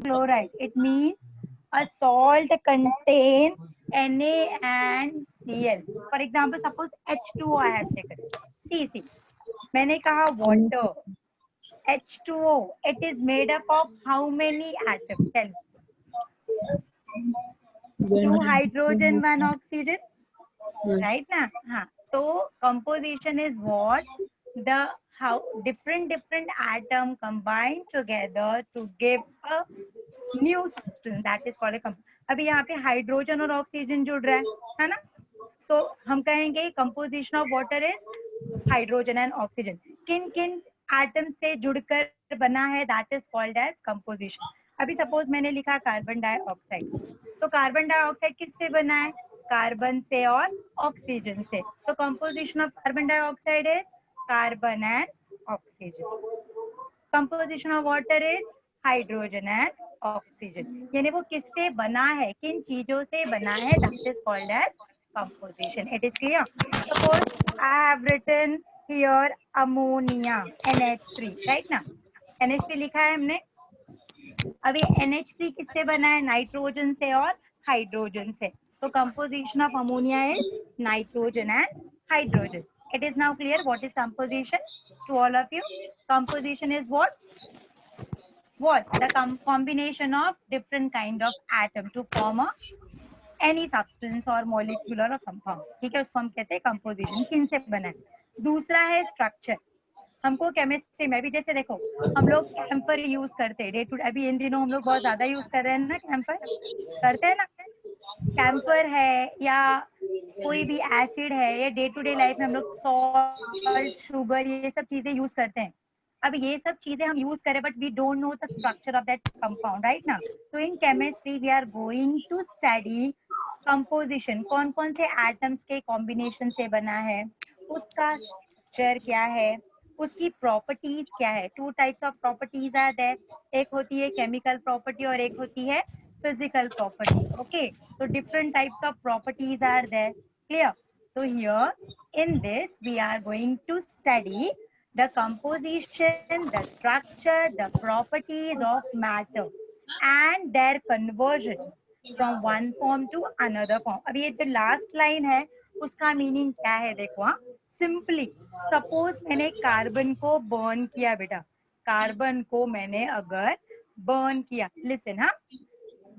chloride. It means a salt contain Na and Cl. For example, suppose H2O I have taken. See. मैंने कहा water. H2O. It is made up of how many atoms? Tell me. Two hydrogen, one oxygen. Right now? हाँ. So composition is what? The how different atom combined together to give a new substance that is called a अभी यहाँ पे hydrogen और oxygen जुड़ रहा है ना? तो हम कहेंगे composition of water is hydrogen and oxygen. किन किन एटम से जुड़कर बना है that is called as composition. अभी सपोज मैंने लिखा कार्बन डाइऑक्साइड, तो कार्बन डाइऑक्साइड किससे बना है? कार्बन से और ऑक्सीजन से. तो composition of carbon dioxide is carbon and oxygen. Composition of water is hydrogen and oxygen. यानी वो किससे बना है, किन चीजों से बना है, that is called as composition. It is clear. Suppose I have written here ammonia NH3, right now NH3 लिखा है हमने. अब ये NH3 किससे बना है? नाइट्रोजन से और हाइड्रोजन से. तो composition of ammonia is nitrogen and hydrogen. It is now clear what is composition to all of you. Composition is what the combination of different kind of atom to form a any substance or molecule or a compound. ठीक है, उसको हम कहते हैं composition. किन से बना है? दूसरा है स्ट्रक्चर. हमको केमिस्ट्री में भी जैसे देखो हम लोग कैम्फर यूज करते हैं डे टू. अभी इन दिनों हम लोग बहुत ज्यादा यूज कर रहे हैं ना, कैम्फर करते हैं ना. कैम्फर है या कोई भी एसिड है, या डे टू डे लाइफ में हम लोग सॉल्ट, शुगर, ये सब चीजें यूज करते हैं. अब ये सब चीजें हम यूज करें but we don't know the structure of that compound, right ना. तो in chemistry we are going to study composition. कौन कौन से एटम्स के कॉम्बिनेशन से बना है, उसका स्ट्रक्चर क्या है, उसकी प्रॉपर्टीज क्या है. Two types of properties are there. एक होती है केमिकल प्रॉपर्टी और एक होती है physical property. Okay, so different types of properties are there. Clear? So here in this we are going to study the composition, the structure, the properties of matter and their conversion from one form to another form. अब ये जो last line है उसका meaning क्या है देखो. हाँ, simply suppose मैंने कार्बन को बर्न किया बेटा. कार्बन को मैंने अगर बर्न किया, लिसन. हाँ,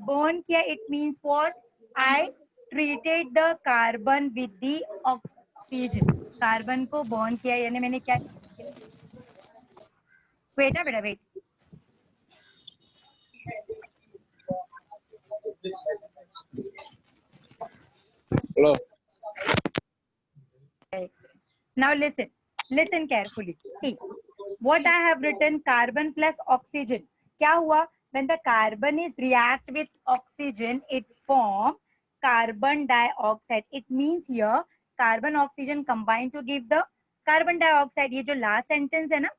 burn किया, it means what? I treated the carbon with the oxygen. Carbon को burn किया यानी मैंने क्या? वेट बेटा wait. Hello. Now listen carefully. See what I have written, carbon plus oxygen. क्या हुआ? When the carbon is react with oxygen, it form carbon dioxide. It means here carbon oxygen combine to give the carbon dioxide. ये जो last sentence है ना,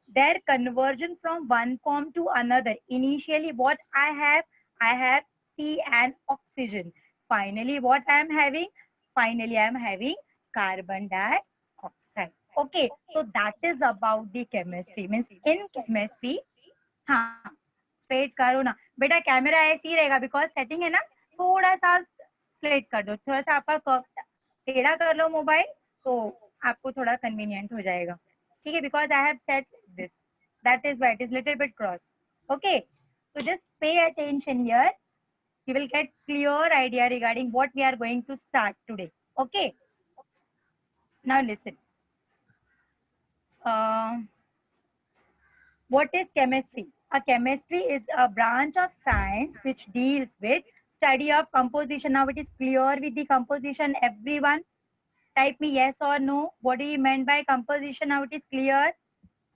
their conversion from one form to another. Initially what I have C and oxygen. Finally what I am having? Finally I am having carbon dioxide. Okay, so that is about the chemistry. Means in chemistry, हाँ straight करो ना बेटा. Camera ऐसे ही रहेगा because setting है ना. थोड़ा सा स्ट्रेट कर दो, थोड़ा सा आपका टेढ़ा कर लो मोबाइल, तो आपको थोड़ा कन्वीनियंट हो जाएगा. ठीक है, because I have set this, that is why it is little bit cross. Okay, so just pay attention here. You will get clear idea regarding what we are going to start today. Okay, now listen. What is chemistry? A chemistry is a branch of science which deals with study of composition. Now it is clear with the composition. Everyone type me yes or no. What do you mean by composition? Now it is clear.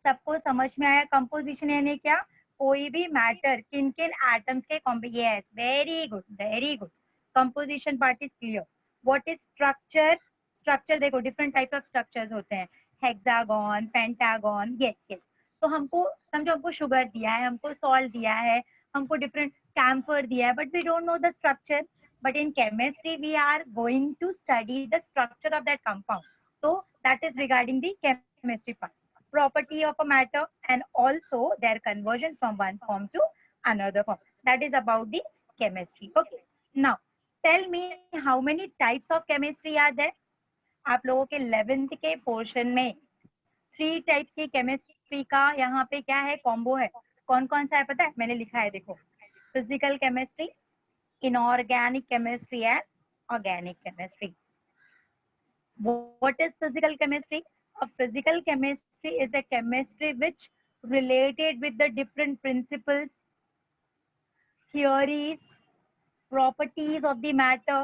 सबको समझ में आया composition यानी क्या? कोई भी matter किन किन atoms के yes, very good. Composition part is clear. What is structure? Structure देखो different types of structures होते हैं. Hexagon, pentagon. Yes. तो हमको समझो, हमको शुगर दिया है, हमको सॉल्ट दिया है, हमको डिफरेंट कैम्फर दिया है, but we don't know the structure. But in chemistry we are going to study the structure of that compound. तो that is regarding the chemistry part. Property of a matter and also their conversion from one form to another form. That is about the chemistry. Okay. Now, tell me how many types of chemistry are there? आप लोगों के 11th के portion में 3 types की chemistry का यहाँ पे क्या है, कॉम्बो है. कौन कौन सा है पता है? मैंने लिखा है, देखो. Physical chemistry, inorganic chemistry and organic chemistry. What is physical chemistry? A physical chemistry is a chemistry which related with the different principles, theories, properties of the matter.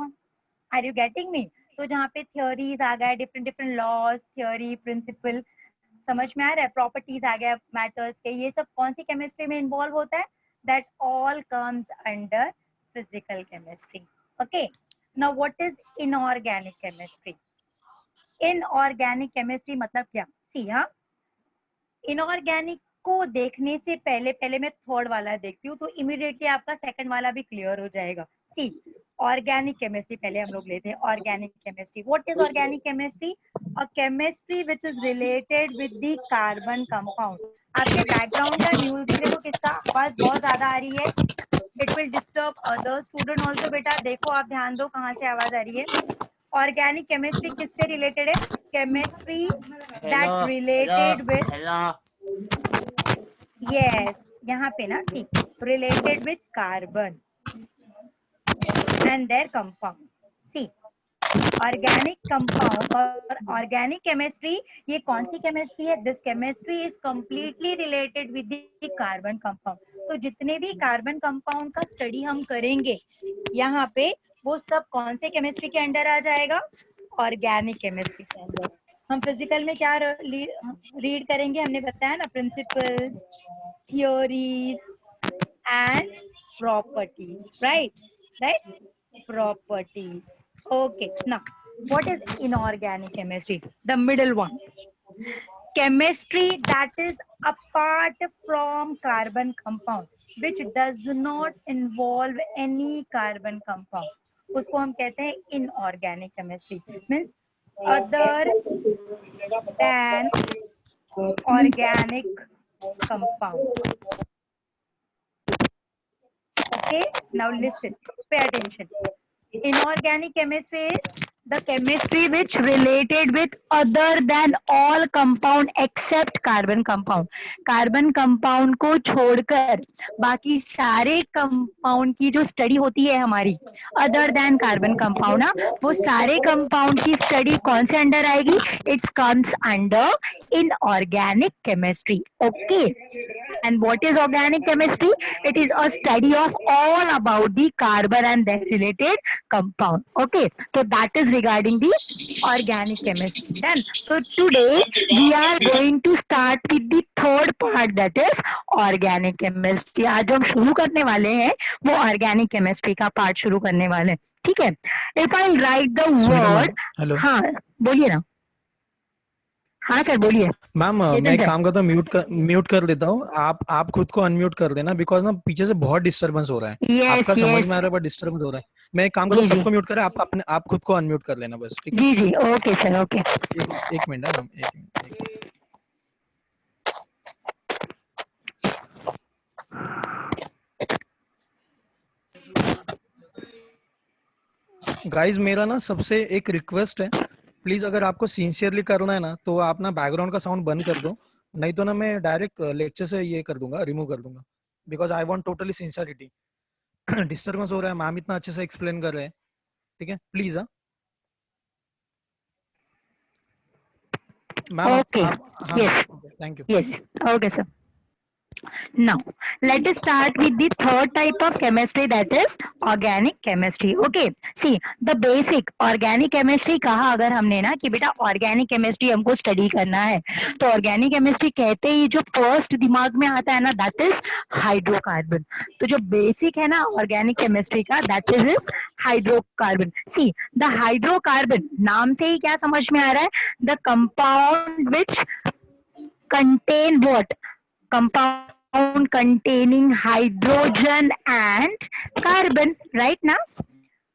Are you getting me? तो जहाँ पे theories आ गया, different different laws, theory, principle, समझ में आ रहा है, properties आ गया matters के, ये सब कौन सी chemistry में involve होता है? That all comes under physical chemistry. Okay. Now what is inorganic chemistry? Inorganic chemistry मतलब क्या? सी, हाँ, इनऑर्गेनिक को देखने से पहले मैं थर्ड वाला देखती हूँ, तो इमीडिएटली आपका सेकंड वाला भी क्लियर हो जाएगा. सी, ऑर्गेनिक केमिस्ट्री पहले हम लोग लेते हैं. Organic chemistry, what is organic chemistry? A chemistry which is related with the carbon compound. आपके बैकग्राउंड का म्यूजिक देखो, किसका आवाज बहुत ज्यादा आ रही है. It will disturb other student also. बेटा देखो, आप ध्यान दो कहाँ से आवाज आ रही है. ऑर्गेनिक केमिस्ट्री किससे रिलेटेड है? Chemistry that related with, yes, यहाँ पे ना, see, related with carbon and their compound. See, organic compound और ऑर्गेनिक केमिस्ट्री, ये कौन सी केमिस्ट्री है? This chemistry is completely related with the carbon compound. तो जितने भी कार्बन कंपाउंड का स्टडी हम करेंगे यहाँ पे, वो सब कौन से केमिस्ट्री के अंडर आ जाएगा? ऑर्गेनिक केमिस्ट्री के अंदर. हम फिजिकल में क्या रीड करेंगे? हमने बताया ना, principles, theories and properties. Right, properties. Okay, now what is inorganic chemistry? The middle one. Chemistry that is apart from carbon compound, which does not involve any carbon compound. उसको हम कहते हैं inorganic chemistry. Means other than organic compound. Okay, now listen, pay attention. Inorganic chemistry is the chemistry which related with other than all compound except carbon compound. Carbon compound को छोड़कर बाकी सारे compound की जो स्टडी होती है हमारी, other than carbon compound, ना, वो सारे कंपाउंड की स्टडी कौन से अंडर आएगी? It's comes under inorganic chemistry. Okay. And what is organic chemistry? It is a study of all about the carbon and their related compound. Okay, so that is regarding the organic chemistry. Then, so today we are going to start with the third part, that is organic chemistry. आज हम शुरू करने वाले हैं वो organic chemistry का part शुरू करने वाले हैं. ठीक है. If I write the word, hello, हाँ बोलिए ना. हाँ सर बोलिए. मैम मैं एक काम करता हूँ, म्यूट कर देता हूँ. आप खुद को अनम्यूट कर देना, बिकॉज ना पीछे से बहुत डिस्टर्बेंस हो रहा है. आपका समझ में आ रहा है, बट डिस्टर्बेंस हो रहा है. मैं एक काम करता हूँ, सबको म्यूट करें, आप खुद को अनम्यूट कर लेना बस. ठीक है जी. Okay sir, okay. एक मिनट मैम, एक मिनट. गाइज मेरा ना सबसे एक रिक्वेस्ट है, प्लीज अगर आपको सिंसियरली करना है ना, तो आप ना बैकग्राउंड का साउंड बंद कर दो, नहीं तो ना मैं डायरेक्ट लेक्चर से ये कर दूंगा, रिमूव कर दूंगा, because I want totally sincerity. Disturbance हो रहा है, मैम इतना अच्छे से एक्सप्लेन कर रहे हैं. ठीक है, please. Ma'am okay, yes, thank you. Yes, okay sir. Now, let us start with the third type of chemistry, that is organic chemistry. Okay, see the basic organic chemistry कहा अगर हमने ना कि बेटा organic chemistry हमको study करना है, तो organic chemistry कहते ही जो first दिमाग में आता है ना, that is hydrocarbon. तो जो basic है ना organic chemistry का, that is hydrocarbon. See the hydrocarbon, नाम से ही क्या समझ में आ रहा है? The compound which contain what? Compound containing hydrogen and carbon, right now?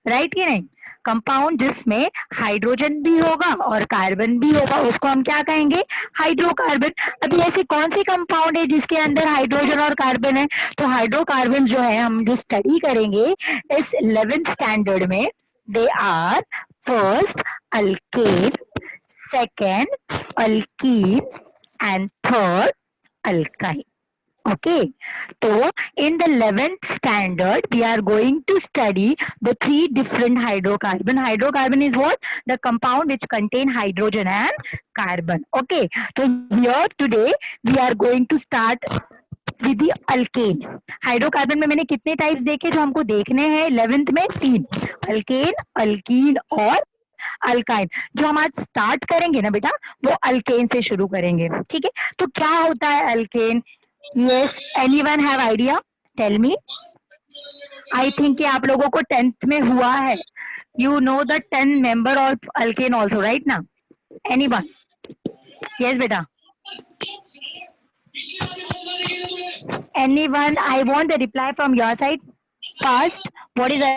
Right कि नहीं? कंपाउंड जिसमें हाइड्रोजन भी होगा और कार्बन भी होगा उसको हम क्या कहेंगे, हाइड्रोकार्बन। अभी ऐसे कौन सी कंपाउंड है जिसके अंदर हाइड्रोजन और कार्बन है? तो हाइड्रोकार्बन जो है हम जो स्टडी करेंगे इस 11th स्टैंडर्ड में, they are first alkane, second alkene and third alkyne. Okay, so in the 11th standard, we are going to study the three different hydrocarbon. Hydrocarbon is what? The compound which contain hydrogen and carbon. Okay, so here today we are going to start with the alkane. Hydrocarbon में मैंने कितने types देखे जो हमको देखने हैं 11th में? 3, alkane, alkyne और अल्काइन. जो हम आज स्टार्ट करेंगे ना बेटा वो अल्केन से शुरू करेंगे. ठीक है, तो क्या होता है alkane? Yes, anyone have idea? Tell me. I think कि आप लोगों को 10th में हुआ है. You know the 10 member of alkane also, right now? Anyone? Yes, beta. Anyone? I want the reply from your side. First, what is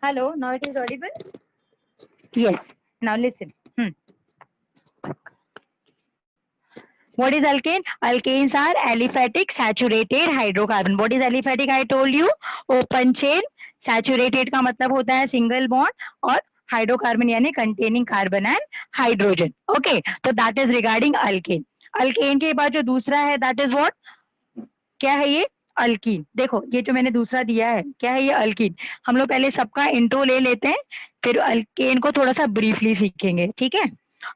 Hello, now it is audible? Yes. Now listen. What is alkane? Alkanes are aliphatic saturated hydrocarbon. What is aliphatic? I told you. Open chain. Saturated का मतलब होता है single bond और hydrocarbon यानी containing carbon and hydrogen. Okay. तो that is regarding alkane. Alkane के बाद जो दूसरा है that is what? क्या है ये? अल्कीन. देखो ये जो मैंने दूसरा दिया है क्या है ये? अल्कीन. हम लोग पहले सबका इंट्रो ले लेते हैं फिर अल्केन को थोड़ा सा ब्रीफली सीखेंगे. ठीक है.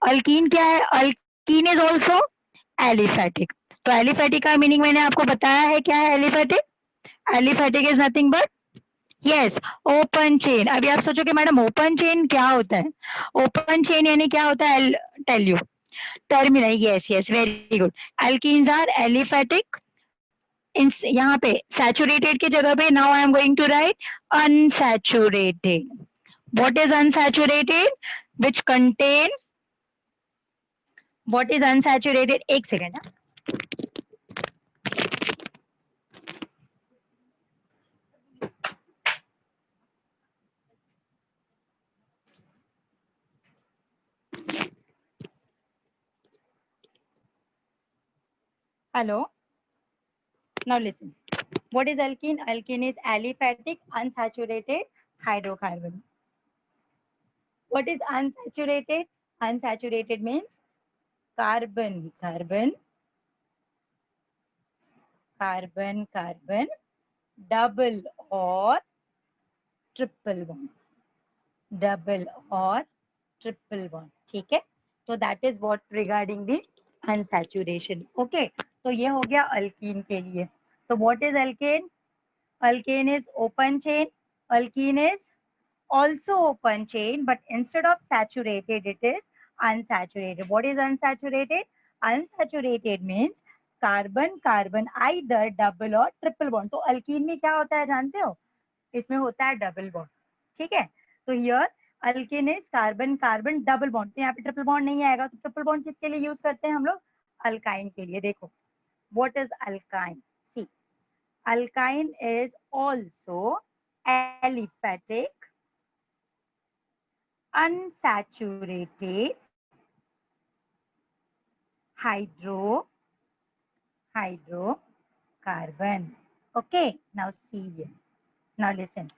अल्कीन क्या है? Alkene is also aliphatic. तो एलिफेटिक का मीनिंग मैंने आपको बताया है. क्या है aliphatic? Aliphatic is nothing but yes open chain. अभी आप सोचोगे मैडम ओपन चेन क्या होता है? ओपन चेन यानी क्या होता है? Tell you. Terminal. Yes yes very good. Alkenes are aliphatic. यहाँ पे सैचुरेटेड की जगह पे now I am going to write unsaturated. What is unsaturated? Which contain. What is unsaturated? एक second. Hello. Now listen. What is alkene? Alkene is aliphatic unsaturated hydrocarbon. What is unsaturated? Unsaturated means carbon, carbon, carbon, carbon, double or triple bond. Double or triple bond. ठीक है. तो that is what regarding the unsaturation. Okay. तो ये हो गया alkyne के लिए. तो what is alkane? Alkane is open chain. Alkene is also open chain, but instead of saturated, it is unsaturated. What is unsaturated? Unsaturated means carbon carbon either double or triple bond. तो alkene में क्या होता है जानते हो? इसमें होता है double bond. ठीक है. तो here alkene is carbon carbon double bond. तो यहाँ पे triple bond नहीं आएगा. तो triple bond किसके लिए यूज करते हैं हम लोग? अल्काइन के लिए. देखो what is alkyne? See, alkyne is also aliphatic unsaturated hydrocarbon. Okay, now see here. Now listen.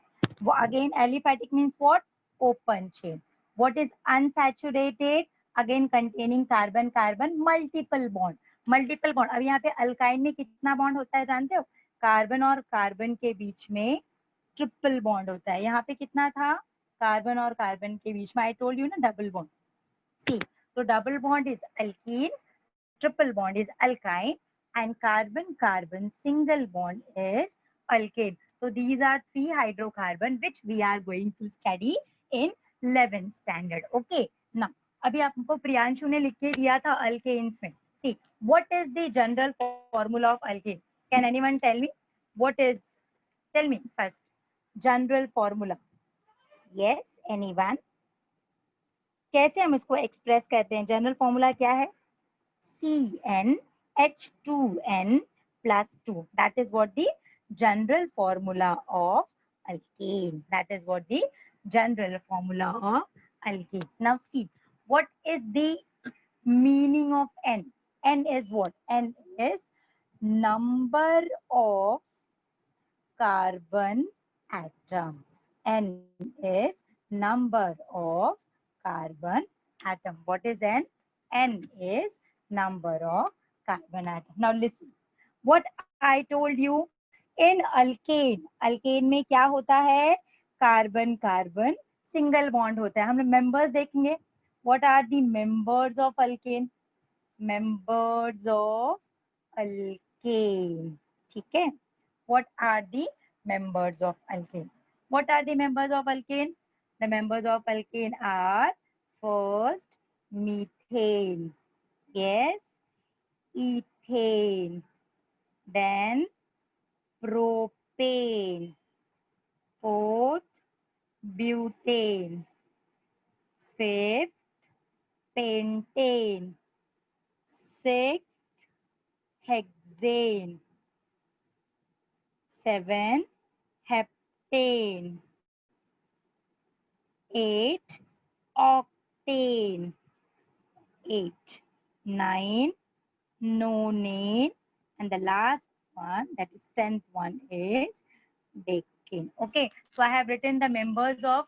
Again, aliphatic means what? Open chain. What is unsaturated? Again, containing carbon carbon multiple bond. Multiple bond. अब यहाँ पे alkyne में कितना bond होता है जानते हो? Carbon और कार्बन के बीच में ट्रिपल बॉन्ड होता है. यहाँ पे कितना था? कार्बन और कार्बन के बीच में आई टोल्ड यू ना डबल बॉन्ड. सी, तो double bond is alkyne, triple bond is alkyne and carbon carbon single bond is alkane. So these are three hydrocarbon which we are going to study in 11th standard. Okay. Now अभी आपको प्रियांशु ने लिख के दिया था alkanes में. See, what is the general formula of alkane? Can anyone tell me? What is? Tell me first. General formula. Yes, anyone? कैसे हम इसको एक्सप्रेस करते हैं? जनरल फॉर्मूला क्या है? CnH2n plus 2. That is what the general formula of alkane. That is what the general formula of alkane. Now see, what is the meaning of N? N is what? N is number of carbon atom. N is number of carbon atom. What is N? N is number of carbon atom. Now listen, what I told you in alkane. Alkane में क्या होता है? Carbon carbon single bond होता है. हम लोग members देखेंगे. What are the members of alkane? Members of alkane. ठीक है. What are the members of alkane? What are the members of alkane? The members of alkane are first methane. Yes, ethane, then propane, fourth butane, fifth pentane, sixth hexane, 7 heptane, 8 octane, 8, 9 nonane, and the last one, that is 10th one, is decane. Okay, so I have written the members of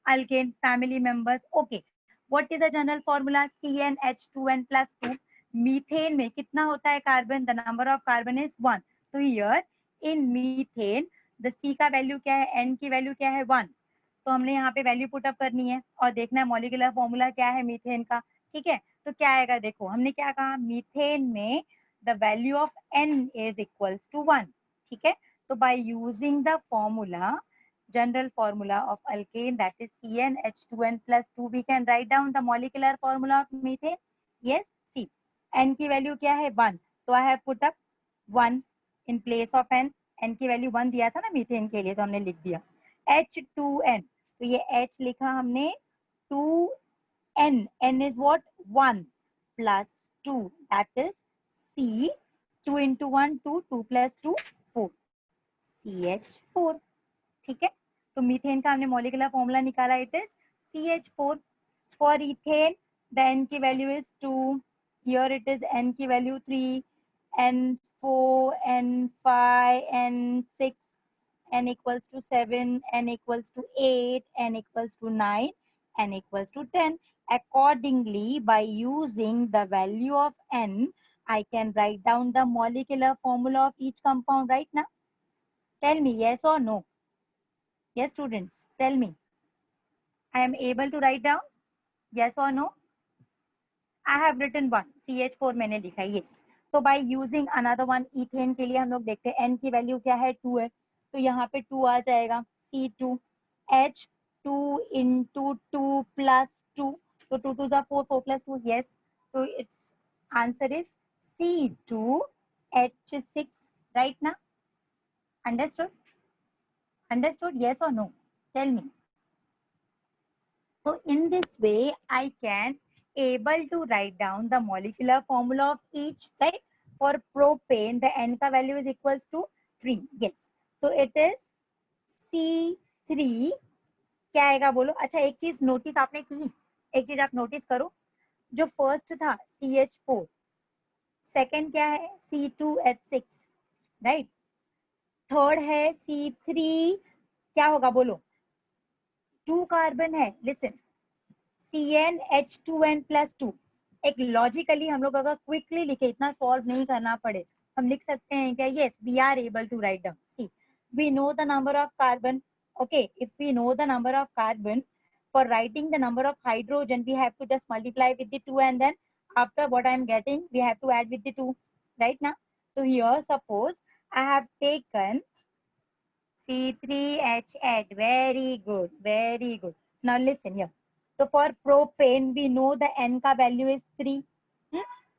alkane, family members. Okay, what is the general formula? CnH2n plus 2. Methane में कितना होता है carbon? The number of carbon is 1. तो here in methane the C का value क्या है, N की value क्या है, 1. तो हमने यहाँ पे वैल्यू पुट अप करनी है और देखना है मॉलिक्यूलर फॉर्मूला क्या है मीथेन का. ठीक है, तो क्या आएगा देखो, हमने क्या कहा, मीथेन में the value of N is equals to 1. ठीक है, so by using the formula, general formula of alkane, that is CnH2n plus 2, we can write down the molecular formula of methane. Yes, see, N की value क्या है, 1. तो I have put up 1 in place of N. N की value 1 दिया था ना methane के लिए, तो हमने लिख दिया H2n. तो ये H लिखा हमने, 2N. N is what, 1 plus 2, that is C. 2 into 1 2, 2 plus 2 4, CH4. ठीक है, तो मीथेन का हमने मॉलिक्यूलर फॉर्मूला निकाला, it is CH4. For ethane the N की value is 2. Here it is N की value 3, N4, N5, N6, N equals to 7, N equals to 8, N equals to 9, N equals to 10. Accordingly, by using the value of N, I can write down the molecular formula of each compound right now. Tell me yes or no. Yes, students, tell me. I am able to write down? Yes or no? I have written 1. CH4 मैंने लिखा है, yes. So by using another one, ethane के लिए हम लोग देखते हैं N की वैल्यू क्या है, 2 है. तो यहाँ पे 2 आ जाएगा, C2. H 2 into 2 plus 2. So 2 2s are 4, 4 plus 2, yes. So its answer is C2H6, right now? Understood? Understood? Yes or no? Tell me. So in this way, I can able to write down the molecular formula of each, right? For propane, the N का value is equals to 3. Yes. So it is C3. क्या आएगा बोलो? अच्छा, एक चीज notice आपने की, एक चीज आप नोटिस करो, जो फर्स्ट था CH4, सेकंड क्या है C2H6, राइट? थर्ड है C3, क्या होगा बोलो? 2 कार्बन है. Listen, CnH2n plus 2. एक लॉजिकली हम लोग अगर क्विकली लिखे, इतना सॉल्व नहीं करना पड़े, हम लिख सकते हैं क्या? Yes, we are able to write down. See, we know the number of carbon. Okay, if we know the number of carbon, for writing the number of hydrogen, we have to just multiply with the 2, and then after what I am getting, we have to add with the 2, right now. So here, suppose I have taken C3H8. Very good, very good. Now listen here. So for propane, we know the N का value is 3.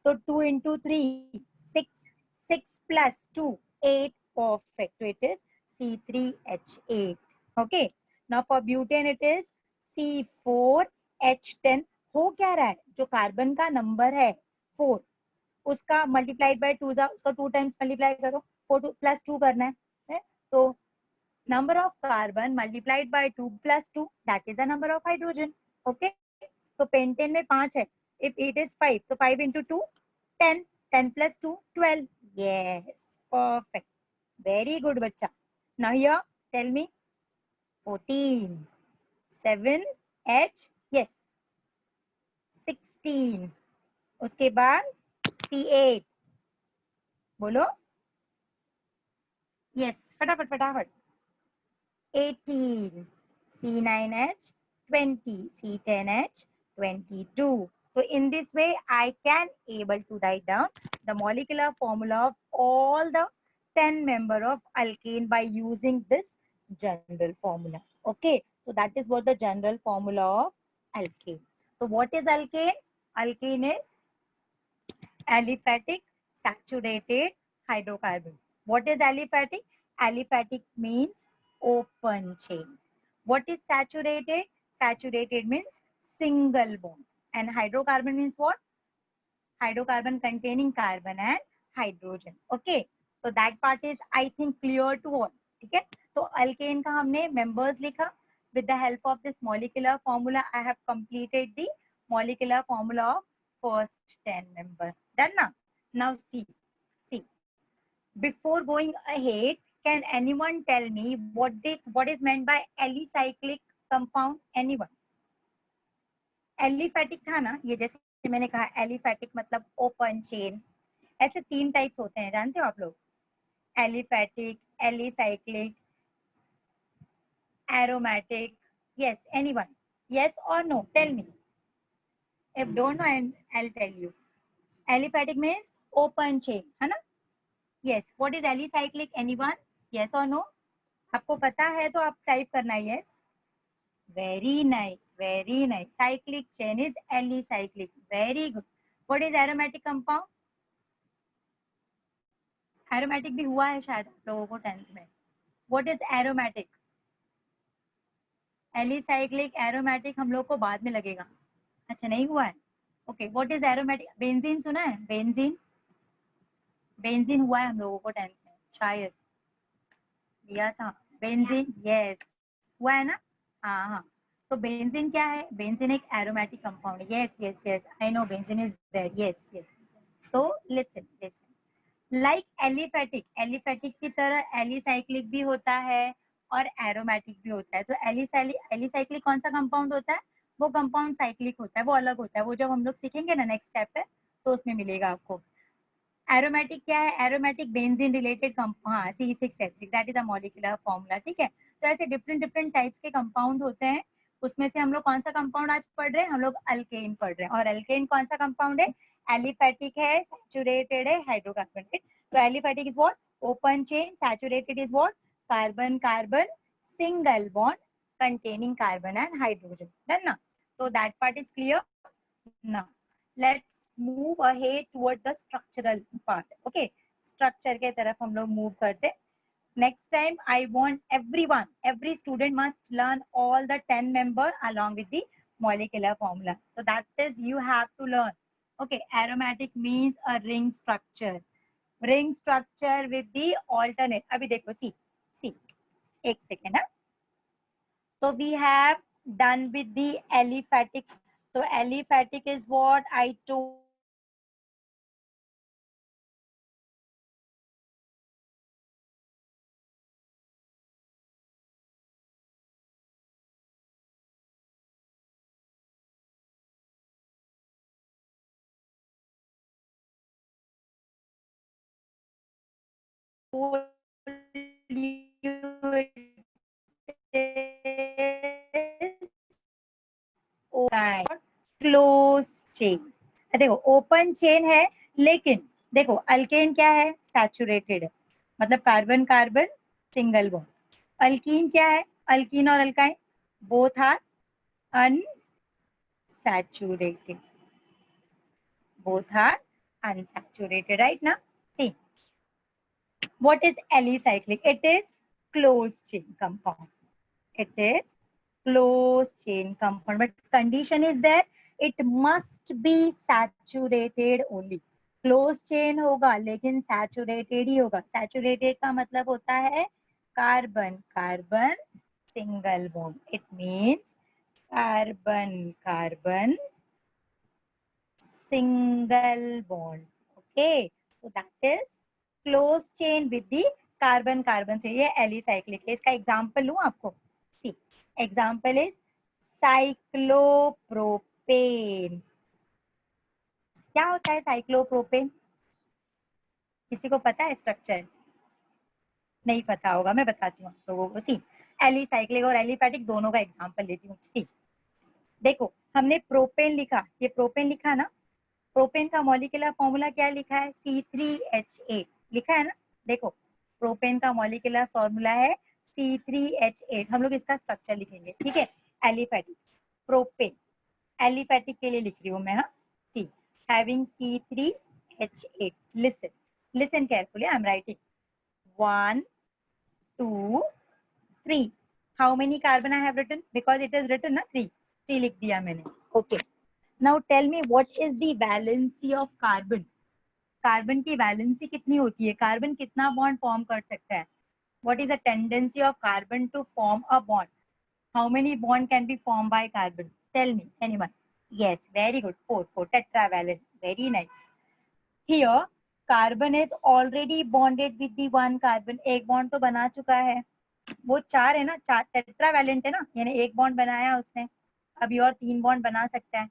So 2 into 3, 6. 6 plus 2, 8. Perfect. So it is C3H8. Okay. Now for butane, it is C4H10. हो क्या रहा है? जो carbon का number है 4, उसका multiplied by 2, उसका 2 टाइम्स मल्टीप्लाई करो, 4 प्लस 2 करना है. तो number of carbon multiplied by 2 plus 2, that is the number of hydrogen. Okay, so pentane में 5 है, if it is 5, so 5 into 2, 10, 10 plus 2, 12. Yes, perfect, very good बच्चा. Now here, tell me, 14, 7H, yes, 16, उसके बाद C8, बोलो, yes, फटाफट फटाफट, 18, C9H, 20, C10H, 22. So in this way, I can able to write down the molecular formula of all the 10 member of alkane by using this general formula. Okay, so that is what the general formula of alkane. So what is alkane? Alkane is aliphatic saturated hydrocarbon. What is aliphatic? Aliphatic means open chain. What is saturated? Saturated means single bond. And hydrocarbon means what? Hydrocarbon containing carbon and hydrogen. Okay. तो that part is I think clear to all. ठीक है, तो alkane का हमने members लिखा. With the help of this molecular formula I have completed the molecular formula of first 10 member. Done now. Now see. Before going ahead, can anyone tell me what is meant by alicyclic compound? Anyone? Aliphatic था ना ये, जैसे मैंने कहा aliphatic मतलब open chain. ऐसे 3 types होते हैं, जानते हो आप लोग? Aliphatic, alicyclic, aromatic. Yes, anyone? Yes or no? Tell me. If don't know I'll tell you. Aliphatic means open chain, है ना? Yes. What is alicyclic? Anyone? Yes or no? आपको पता है तो आप टाइप करना है yes. Very nice, very nice. Cyclic chain is alicyclic. Very good. What is aromatic compound? Aromatic भी हुआ है शायद आप लोगों को 10th में. What is aromatic? Alicyclic, aromatic हम लोग को बाद में लगेगा. अच्छा, नहीं हुआ है? Okay. What is aromatic? Benzene सुना है? बेंजीन. बेंजीन हुआ है हम लोगों को 10th में शायद, दिया था बेंजीन. यस, हुआ है ना? हाँ हाँ. तो बेंजीन क्या है? बेंजीन एक एरोमेटिक कंपाउंड है. Yes yes yes, I know benzene is there. Yes yes. तो लिसन लाइक एलिफैटिक, एलिफैटिक की तरह एलिसाइक्लिक भी होता है और एरोमेटिक भी होता है. तो एलिसाइक्लिक कौन सा कंपाउंड होता है? वो कंपाउंड साइक्लिक होता है, वो अलग होता है. वो जब हम लोग सीखेंगे ना नेक्स्ट चैप्टर तो उसमें मिलेगा आपको. एरोमेटिक क्या है? एरोमेटिक बेंजीन रिलेटेड हाँ, C6H6, that is a molecular formula. ठीक है, तो ऐसे डिफरेंट टाइप्स के कंपाउंड होते हैं. उसमें से हम लोग कौन सा कंपाउंड आज पढ़ रहे हैं? हम लोग अल्केन पढ़ रहे हैं. और अल्केन कौन सा कंपाउंड है? एलिफैटिक है, सैचुरेटेड है, हाइड्रोकार्बन. तो aliphatic is what? Open chain. Saturated is what? Carbon carbon single bond containing carbon and hydrogen. Done ना? So that part is clear. Now let's move ahead toward the structural part. Okay, structure के तरफ हम लोग move करते. Next time I want every student must learn all the 10 member along with the molecular formula. So that is you have to learn. Okay, aromatic means a ring structure. Ring structure with the alternate. अभी देखो see. एक second है. So we have done with the aliphatic. So aliphatic is what I told. Close chain. देखो open chain है, लेकिन देखो alkane क्या है? सैचुरेटेड है, मतलब carbon carbon single bond. Alkene क्या है? अल्कीन और alkyne both are unsaturated. Both are unsaturated, right now? See, what is alicyclic? It is closed chain compound. It is closed chain compound, but condition is there, it must be saturated only. Closed chain होगा लेकिन saturated ही होगा. Saturated का मतलब होता है carbon carbon single bond. It means carbon carbon single bond. Okay, so that is closed chain with the carbon carbon से. ये alicyclic है. इसका एग्जांपल लूं आपको. सी, एग्जांपल इज साइक्लोप्रोपेन. क्या होता है साइक्लोप्रोपेन? किसी को पता है स्ट्रक्चर? नहीं पता होगा, मैं बताती हूँ आप लोगों को. सी, एलिसाइक्लिक और एलिफैटिक दोनों का एग्जांपल लेती हूँ. सी, देखो हमने प्रोपेन लिखा, ये प्रोपेन लिखा ना. प्रोपेन का मॉलिक्यूलर फॉर्मूला क्या लिखा है? C3H8 लिखा है ना. देखो प्रोपेन का मॉलिक्यूलर फॉर्मूला है C3H8. हम लोग इसका स्ट्रक्चर लिखेंगे. ठीक है, एलिफैटिक प्रोपेन. एलिफैटिक के लिए लिख रही हूँ मैं. हाँ, see, having C3H8. Listen carefully, I am writing 1 2 3. How many carbon I have written? Because it is written ना 3 लिख दिया मैंने. Okay, now tell me what is the valency of carbon? कार्बन की वैलेंसी कितनी होती है, कार्बन कितना बॉन्ड फॉर्म कर सकता है, what is the tendency of carbon to form a bond, how many bond can be form by carbon, tell me anyone. Yes, very good, 4 tetravalent, very nice. Here carbon is already bonded with the one carbon, एक bond तो बना चुका है, वो 4 है ना, 4 tetravalent है ना, यानी एक बॉन्ड बनाया उसने, अभी और 3 बॉन्ड बना सकता है,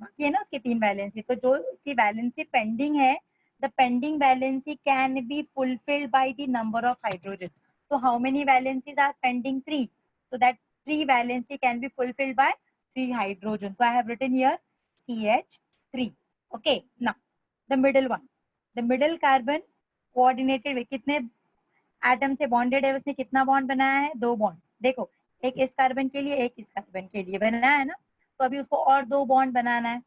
बाकी है ना उसकी 3 वैलेंसी. तो जो उसकी वैलेंसी पेंडिंग है, the pending valency can be fulfilled by the number of hydrogen. तो how many valencies are pending, 3, so that 3 valency can be fulfilled by 3 hydrogen. So I have written here CH3. Okay, now the middle one, the middle carbon coordinated with कितने atom से bonded है, उसने कितना bond बनाया है, 2 bond. देखो, एक इस कार्बन के लिए, एक इस कार्बन के लिए बनाया है ना, तो अभी उसको और 2 बॉन्ड बनाना है.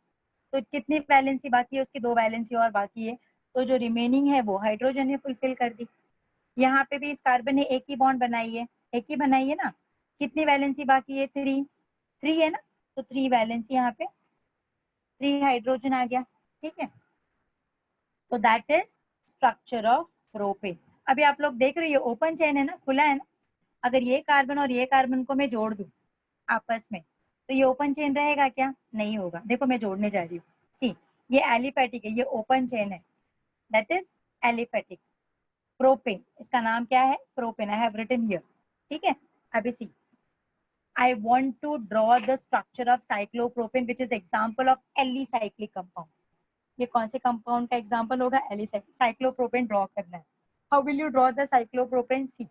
तो कितनी वैलेंसी बाकी है उसकी, 2 वैलेंसी और बाकी है, तो जो रिमेनिंग है वो हाइड्रोजन ने फुलफिल कर दी. यहाँ पे भी इस कार्बन ने एक ही बॉन्ड बनाई है, एक ही बनाई है ना, कितनी वैलेंसी बाकी है, 3 है ना, तो 3 वैलेंसी यहाँ पे 3 हाइड्रोजन आ गया. ठीक है, तो that is structure of propane. अभी आप लोग देख रहे हो ओपन चेन है ना, खुला है ना, अगर ये कार्बन और ये कार्बन को मैं जोड़ दूं आपस में, तो ये ओपन चेन रहेगा क्या, नहीं होगा. देखो मैं जोड़ने जा रही हूँ, सी ये एलिफेटिक है, ये ओपन चेन है, दैट इज एलिफेटिक. प्रोपेन, इसका नाम क्या है, propane, I have written here. ठीक है, अभी सी, I want to draw the structure of cyclopropane, which is example of alicyclic compound. ये कौन से कंपाउंड का एग्जांपल होगा, साइक्लोप्रोपेन ड्रॉ करना है. How will you draw the cyclopropane, see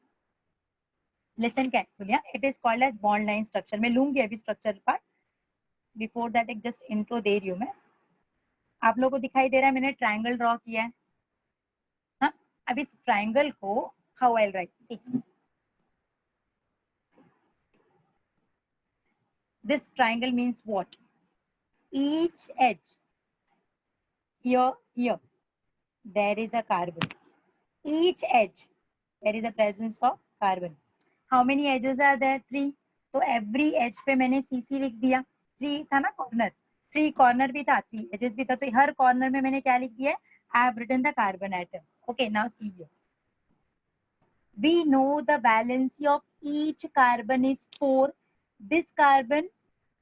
listen carefully, it is called as bond line structure. मैं लूंगी अभी स्ट्रक्चर पार्ट, बिफोर दैट एक जस्ट इंट्रो दे रही हूँ मैं. आप लोगों को दिखाई दे रहा है मैंने ट्राइंगल ड्रॉ किया है. हाँ, अब इस ट्राइंगल को how I write, see this triangle means what, each edge, here there is a carbon, each edge there is a presence of carbon. How many edges are there, 3. तो every edge पे मैंने CC लिख दिया, 3 था ना corner, 3 corner भी था, 3 edges भी था, तो हर कॉर्नर में मैंने क्या लिख दिया है, I have written the carbon atom. Okay, now see here, we know the valency of each carbon is 4. This carbon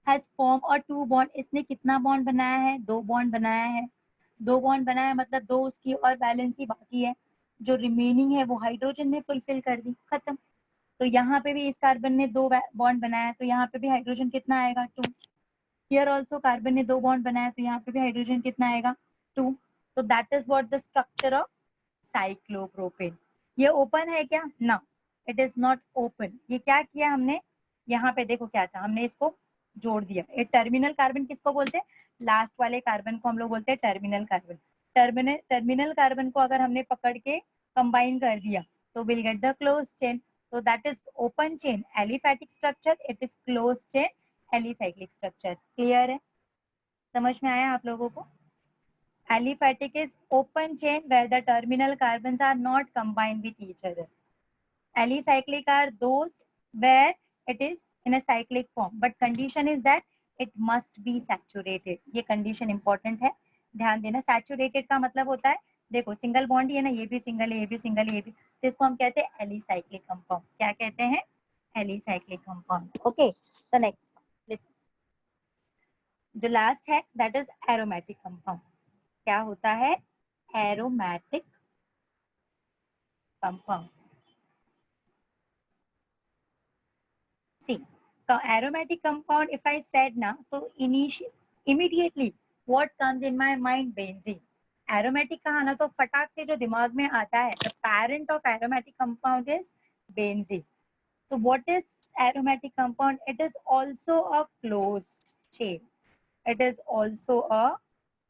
has formed a 2 bond. इसने कितना बॉन्ड बनाया है, 2 बॉन्ड बनाया है, 2 बॉन्ड बनाया है, मतलब 2 उसकी और वैलेंसी बाकी है, जो रिमेनिंग है वो हाइड्रोजन ने फुलफिल कर दी, खत्म. तो यहाँ पे भी इस कार्बन ने 2 बॉन्ड बनाया है, तो यहाँ पे भी हाइड्रोजन कितना आएगा, 2. हियर ऑल्सो कार्बन ने 2 बॉन्ड बनाया, तो यहाँ पे भी हाइड्रोजन कितना आएगा, 2. तो that is what the structure of cyclopropane. ये ओपन है क्या, ना, इट इज नॉट ओपन. ये क्या किया हमने, यहाँ पे देखो क्या था, हमने इसको जोड़ दिया. ये टर्मिनल कार्बन किसको बोलते हैं, लास्ट वाले कार्बन को हम लोग बोलते हैं टर्मिनल कार्बन. टर्मिनल कार्बन को अगर हमने पकड़ के कंबाइन कर दिया तो will get the close chain. तो that is open chain aliphatic structure, it is close chain alicyclic structure. Clear है, समझ में आया आप लोगों को. Aliphatic is open chain where the terminal carbons are not combined with each other. Alicyclic are those where it is in a cyclic form, but condition is that it must be saturated. ये condition important है, ध्यान देना. Saturated का मतलब होता है, देखो single bond ही है ना, ये भी सिंगल है, ये भी सिंगल है, ये भी, तो इसको हम कहते हैं एलिसाइक्लिक कंपाउंड. क्या कहते हैं, एलिसाइक्लिक कंपाउंड. ओके, तो नेक्स्ट लिसन, जो लास्ट है दैट इज एरोमेटिक कंपाउंड. क्या होता है, aromatic compound. See, aromatic compound, if I said na, so immediately what comes in my mind, benzene. Aromatic कहा ना तो फटाक से जो दिमाग में आता है, the parent of aromatic compound is benzene. So what is aromatic compound, it is also a closed chain, it is also a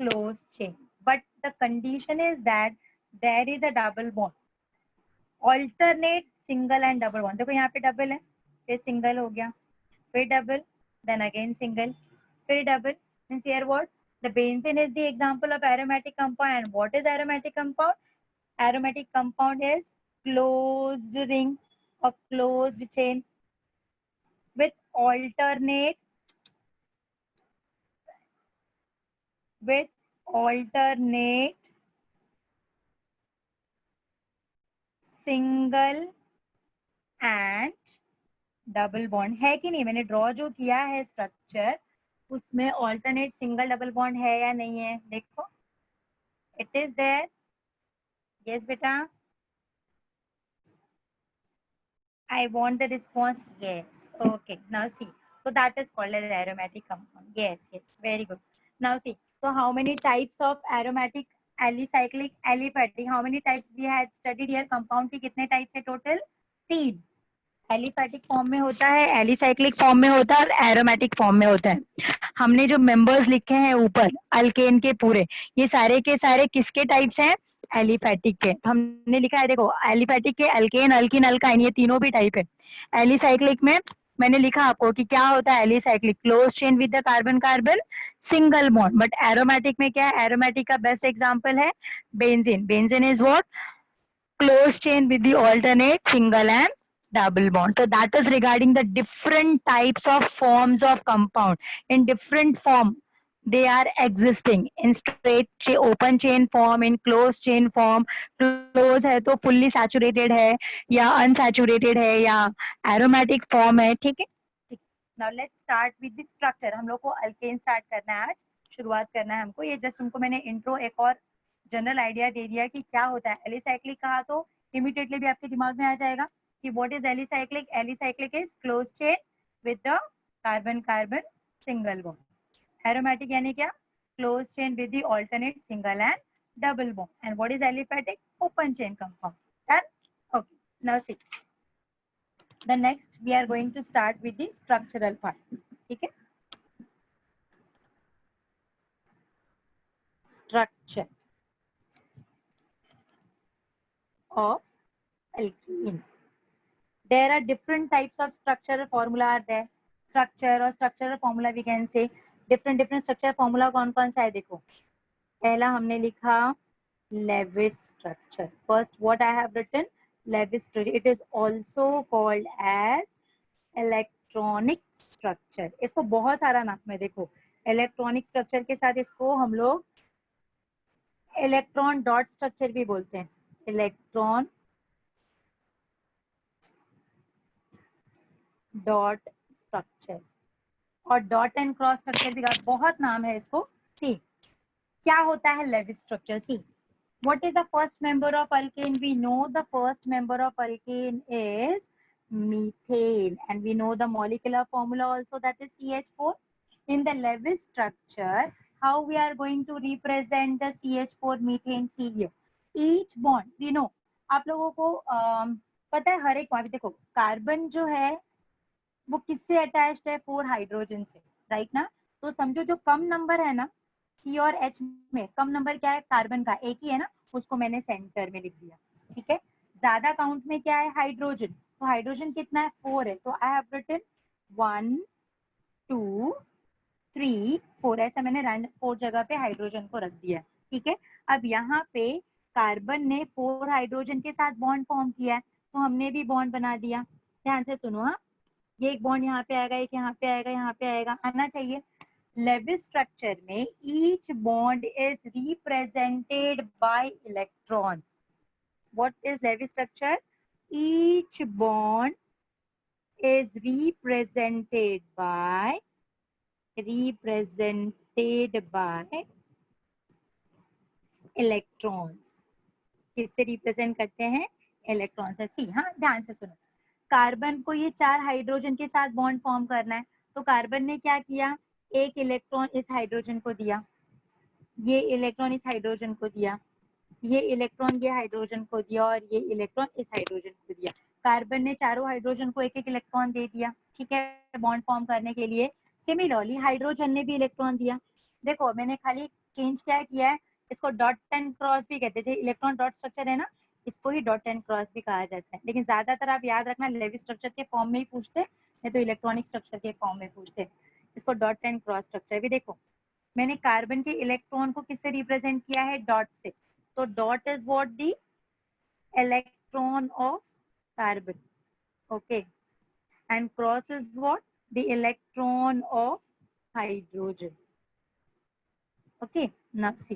closed chain, but the condition is that there is a double bond, alternate single and double bond. देखो यहाँ पे double है, फिर single हो गया, फिर double, then again single, फिर double. Means here what, the benzene is the example of aromatic compound. And what is aromatic compound, aromatic compound is closed ring or closed chain with alternate single and double bond है कि नहीं? मैंने draw जो किया है structure, उसमें alternate single double bond है या नहीं है? देखो, इट इज देयर. यस बेटा, I want the response. Yes. Okay. Now see. So that is called as aromatic compound. Yes. Yes. Very good. Now see. So how many types of aromatic, alicyclic, aliphatic? How many types we had studied here? Compound के कितने types है total? 3. Aliphatic form में होता है, alicyclic form में होता है और एरोमेटिक फॉर्म में होता है. हमने जो मेंबर्स लिखे हैं ऊपर अल्केन के पूरे, ये सारे के सारे किसके टाइप्स हैं? एलिफैटिक के. तो हमने लिखा है, देखो, एलिफैटिक के अल्केन, अल्किन, अल्काइन, ये तीनों भी टाइप है. एलिसाइक्लिक में मैंने लिखा आपको कि क्या होता है alicyclic, close chain with the carbon carbon single bond. But aromatic में क्या है? एरोमेटिक का बेस्ट एग्जांपल है benzene. Benzene is what? Close chain with the alternate single and double bond. So that is regarding the different types of forms of compound. In different form they are existing, in straight open chain form, in closed chain form. Close है तो fully saturated है या unsaturated है या aromatic form है. ठीक है. Now let's start with the structure. हम लोग को अल्केन स्टार्ट करना है आज, शुरुआत करना है हमको. ये जस्ट तुमको मैंने इंट्रो एक और जनरल आइडिया दे दिया कि क्या होता है. एलिसाइक्लिक कहा तो इमीडिएटली भी आपके दिमाग में आ जाएगा कि what is alicyclic? Alicyclic is closed chain with the carbon-carbon single bond. Aromatic यानी क्या? Closed chain with the alternate single and double bond. And what is aliphatic? Open chain compound. Done? Okay. Now see. The next we are going to start with the structural part. ठीक है? Structure of alkene. There are different types of structural formula are there. Structure or structural formula we can say. different structure formula कौन कौन सा है? देखो, पहला हमने लिखा Lewis structure. First what I have written, Lewis structure. It is also called as electronic structure. इसको बहुत सारा नाम है. देखो, इलेक्ट्रॉनिक स्ट्रक्चर के साथ इसको हम लोग इलेक्ट्रॉन डॉट स्ट्रक्चर भी बोलते हैं. इलेक्ट्रॉन डॉट स्ट्रक्चर और डॉट एंड क्रॉस स्ट्रक्चर भी बहुत नाम है इसको. सी, क्या होता है Lewis structure? See, what is the first member of alkane? We know the first member of alkane is methane and we know the molecular formula also, that is CH4. In the Lewis structure how we are going to represent the CH4 methane? See here, each bond we know. आप लोगों को पता है हर एक bond, देखो carbon जो है वो किससे अटैच्ड है? 4 हाइड्रोजन से, राइट ना? तो समझो जो कम नंबर है ना C और H में, कम नंबर क्या है? कार्बन का एक ही है ना, उसको मैंने सेंटर में लिख दिया. ठीक है. ज्यादा काउंट में क्या है? हाइड्रोजन. तो हाइड्रोजन कितना है? 4 है. तो आई हैव रिटन 1 2 3 4, ऐसा मैंने रैंडम 4 जगह पे हाइड्रोजन को रख दिया. ठीक है. अब यहाँ पे कार्बन ने 4 हाइड्रोजन के साथ बॉन्ड फॉर्म किया है, तो हमने भी बॉन्ड बना दिया. ध्यान से सुनो. हाँ, ये एक बॉन्ड यहाँ पे आएगा, एक यहाँ पे आएगा, यहाँ पे आएगा, आना चाहिए. लेविस स्ट्रक्चर में each bond is represented by electron. What is Lewis structure? Each bond is represented by electrons. किससे रिप्रेजेंट करते हैं? इलेक्ट्रॉन से. सी, हाँ ध्यान से सुनो. कार्बन को ये 4 हाइड्रोजन के साथ बॉन्ड फॉर्म करना है, तो कार्बन ने क्या किया? एक इलेक्ट्रॉन इस हाइड्रोजन को दिया, ये इलेक्ट्रॉन इस हाइड्रोजन को दिया, ये इलेक्ट्रॉन ये हाइड्रोजन को दिया और ये इलेक्ट्रॉन इस हाइड्रोजन को दिया. कार्बन ने चारों हाइड्रोजन को एक एक इलेक्ट्रॉन दे दिया. ठीक है, बॉन्ड फॉर्म करने के लिए. सिमिलरली हाइड्रोजन ने भी इलेक्ट्रॉन दिया. देखो, मैंने खाली चेंज क्या किया है, इसको डॉट एंड क्रॉस भी कहते हैं. इलेक्ट्रॉन डॉट स्ट्रक्चर है ना, इसको ही डॉट एंड क्रॉस भी कहा जाता है. लेकिन ज्यादातर आप याद रखना लेविस स्ट्रक्चर के फॉर्म में ही पूछते, नहीं तो इलेक्ट्रॉनिक स्ट्रक्चर के फॉर्म में पूछते. इसको डॉट एंड क्रॉस स्ट्रक्चर भी. देखो, मैंने कार्बन के इलेक्ट्रॉन को किससे रिप्रेजेंट किया है? डॉट से. तो dot is what? The electron of carbon. Okay. And cross is what? The electron of hydrogen. Okay. Now see,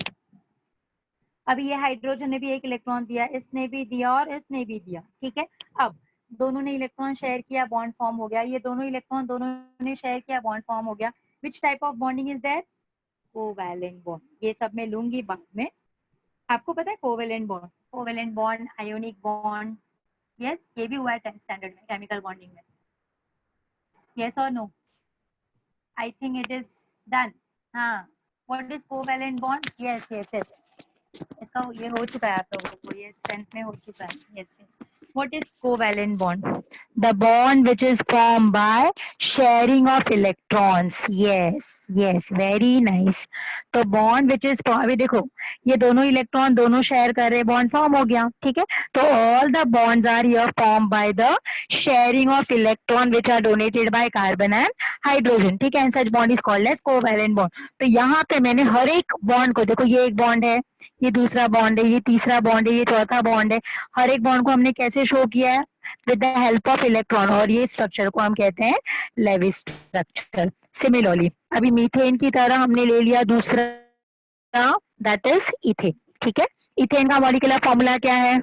अभी ये हाइड्रोजन ने भी एक इलेक्ट्रॉन दिया, इसने भी दिया और इसने भी दिया, ठीक है। अब दोनों ने इलेक्ट्रॉन शेयर किया, बॉन्ड फॉर्म हो गया। ये दोनों इलेक्ट्रॉन दोनों ने शेयर किया, बॉन्ड फॉर्म हो गया। Which type of bonding is there? Covalent bond. ये सब मैं लूंगी बाद में। आपको पता है covalent bond, covalent bond, ionic bond, yes, ये भी हुआ है 10th स्टैंडर्ड में केमिकल बॉन्डिंग में। Yes or no? I think it is done. हाँ, what is covalent bond? Yes yes yes, इसका ये हो चुका है आप लोगों को, ये 10th में हो चुका है। Yes yes, what is covalent bond? The bond which is form by sharing of electrons. Yes yes, very nice. तो बॉन्ड विच इज, अभी देखो ये दोनों इलेक्ट्रॉन दोनों शेयर कर रहे, बॉन्ड फॉर्म हो गया, ठीक है। तो all the bonds are here form by the sharing of electron which are donated by carbon and hydrogen, ठीक है। And such bond is called as covalent bond. तो यहाँ पे मैंने हर एक बॉन्ड को, देखो ये एक बॉन्ड है, ये दूसरा बॉन्ड है, ये तीसरा बॉन्ड है, ये चौथा बॉन्ड है, हर एक बॉन्ड को हमने कैसे शो किया है? With the help of electron. और ये स्ट्रक्चर को हम कहते हैं लेविस स्ट्रक्चर। सिमिलरली अभी मीथेन की तरह हमने ले लिया दूसरा, दैट इज इथेन, ठीक है। इथेन का मॉलिक्यूलर फॉर्मूला क्या है?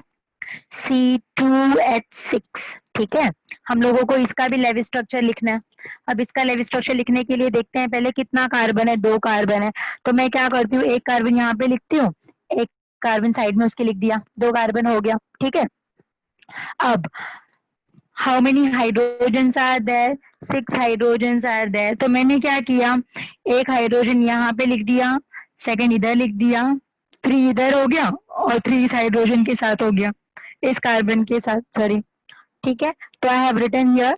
C2H6, ठीक है। हम लोगों को इसका भी लेविस स्ट्रक्चर लिखना है। अब इसका लेविस स्ट्रक्चर लिखने के लिए देखते हैं पहले कितना कार्बन है, 2 कार्बन है। तो मैं क्या करती हूँ, एक कार्बन यहाँ पे लिखती हूँ, एक कार्बन साइड में उसके लिख दिया, 2 कार्बन हो गया, ठीक है। अब how many hydrogens are there? 6 hydrogens are there. तो मैंने क्या किया, एक हाइड्रोजन यहाँ पे लिख दिया, सेकंड इधर लिख दिया, 3 इधर हो गया और 3 इस हाइड्रोजन के साथ हो गया, इस कार्बन के साथ, सॉरी, ठीक है। तो I have written here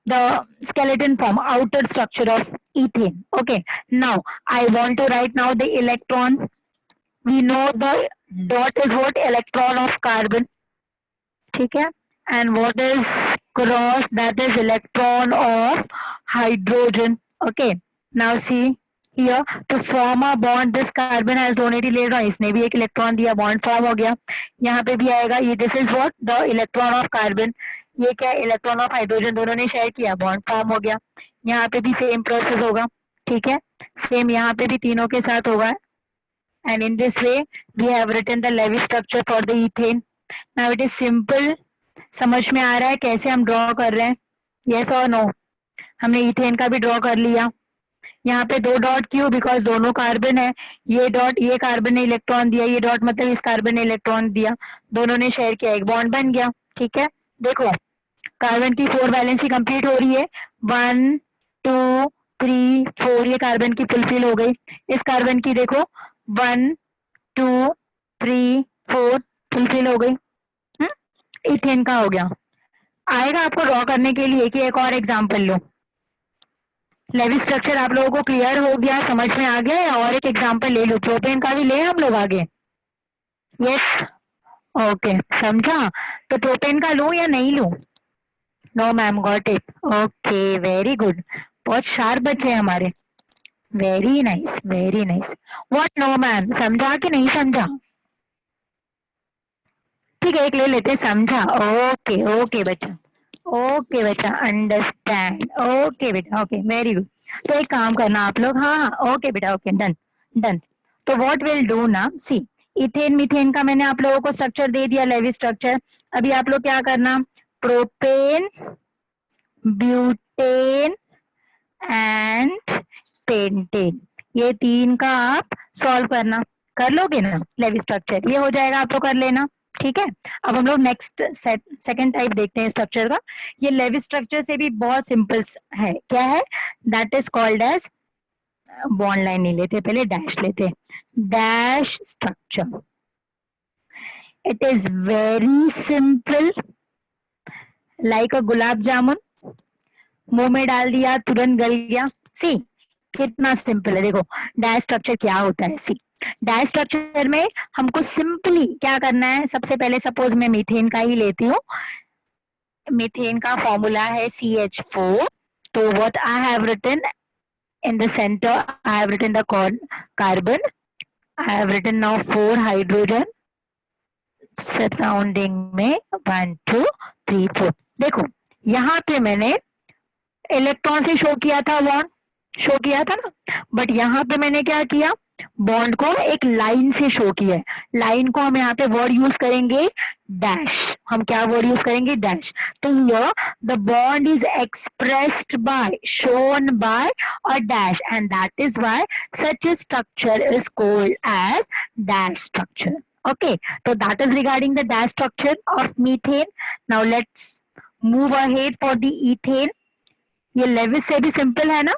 the skeleton form, outer structure of ethane. Okay, now I want to write now the electron. We know the dot is what? Electron of carbon, ठीक है। And what is cross? That is electron of hydrogen. Okay, now see here, to form a bond this carbon has donated electron, इसने भी एक electron दिया, bond form हो गया। यहाँ पे भी आएगा ये, this is what? The electron of carbon. ये क्या? इलेक्ट्रॉन ऑफ हाइड्रोजन, दोनों ने शेयर किया, बॉन्ड फॉर्म हो गया। यहाँ पे भी सेम प्रोसेस होगा, ठीक है। सेम यहाँ पे भी तीनों के साथ होगा। And in this way we have written the Lewis structure for the ethane. Now it is simple. समझ में आ रहा है कैसे हम ड्रॉ कर रहे हैं? Yes or no? हमने इथेन का भी ड्रॉ कर लिया। यहाँ पे 2 डॉट क्यों? बिकॉज दोनों कार्बन है। ये डॉट, ये कार्बन ने इलेक्ट्रॉन दिया, ये डॉट मतलब इस कार्बन ने इलेक्ट्रॉन दिया, दोनों ने शेयर किया, एक बॉन्ड बन गया, ठीक है। देखो कार्बन की 4 वैलेंसी कंप्लीट हो रही है, 1 2 3 4, ये कार्बन की फुलफिल हो गई। इस कार्बन की देखो 1 2 3 4 फुलफिल हो गई। इथेन का हो गया। आएगा आपको ड्रॉ करने के लिए कि एक और एग्जांपल लो। लेविस स्ट्रक्चर आप लोगों को क्लियर हो गया, समझ में आ गया? या और एक एग्जांपल ले लो, प्रोपेन का भी ले हम लोग आगे। यस, ओके, समझा? तो प्रोपेन का लूं या नहीं लूं? No ma'am, got it. Okay, very good, बहुत शार्प बच्चे हैं हमारे। Very nice, very nice. What no ma'am? समझा कि नहीं समझा? ठीक है, एक ले लेते, समझा। ओके ओके बच्चा, ओके बच्चा, अंडरस्टैंड। ओके बेटा, ओके, वेरी गुड। तो एक काम करना आप लोग, हाँ हाँ, ओके बेटा, ओके, डन डन। तो व्हाट विल डू ना, सी इथेन मीथेन का मैंने आप लोगों को स्ट्रक्चर दे दिया, लेविस स्ट्रक्चर। अभी आप लोग क्या करना, प्रोपेन, ब्यूटेन एंड पेंटेन, ये 3 का आप सॉल्व करना, कर लोगे ना लेविस स्ट्रक्चर? ये हो जाएगा, आप लोग कर लेना, ठीक है। अब हम लोग नेक्स्ट सेकंड टाइप देखते हैं स्ट्रक्चर का। ये लेविस स्ट्रक्चर से भी बहुत सिंपल है, क्या है? That is called as, bond line नहीं लेते, पहले डैश लेते, dash structure. It is very simple, like a gulab jamun, मुंह में डाल दिया तुरंत गल गया। सी कितना सिंपल है। देखो डैश स्ट्रक्चर क्या होता है, सी डैश स्ट्रक्चर में हमको सिंपली क्या करना है, सबसे पहले सपोज मैं मीथेन का ही लेती हूँ, मीथेन का फॉर्मूला है CH4। तो what I have written in the center, I have written the carbon, I have written now 4 hydrogen, surrounding में 1 2 3 4। देखो यहाँ पे मैंने इलेक्ट्रॉन से शो किया था, बॉन्ड शो किया था ना, बट यहाँ पे मैंने क्या किया, बॉन्ड को एक लाइन से शो किया है। लाइन को हम यहाँ पे वर्ड यूज करेंगे डैश। हम क्या वर्ड यूज करेंगे? डैश। तो here the bond is expressed bye, shown by a dash, and that is why such a structure is called as dash structure. Okay, so that is regarding the dash structure of methane. Now let's move ahead for the ethane. ये Levi's से भी simple है ना।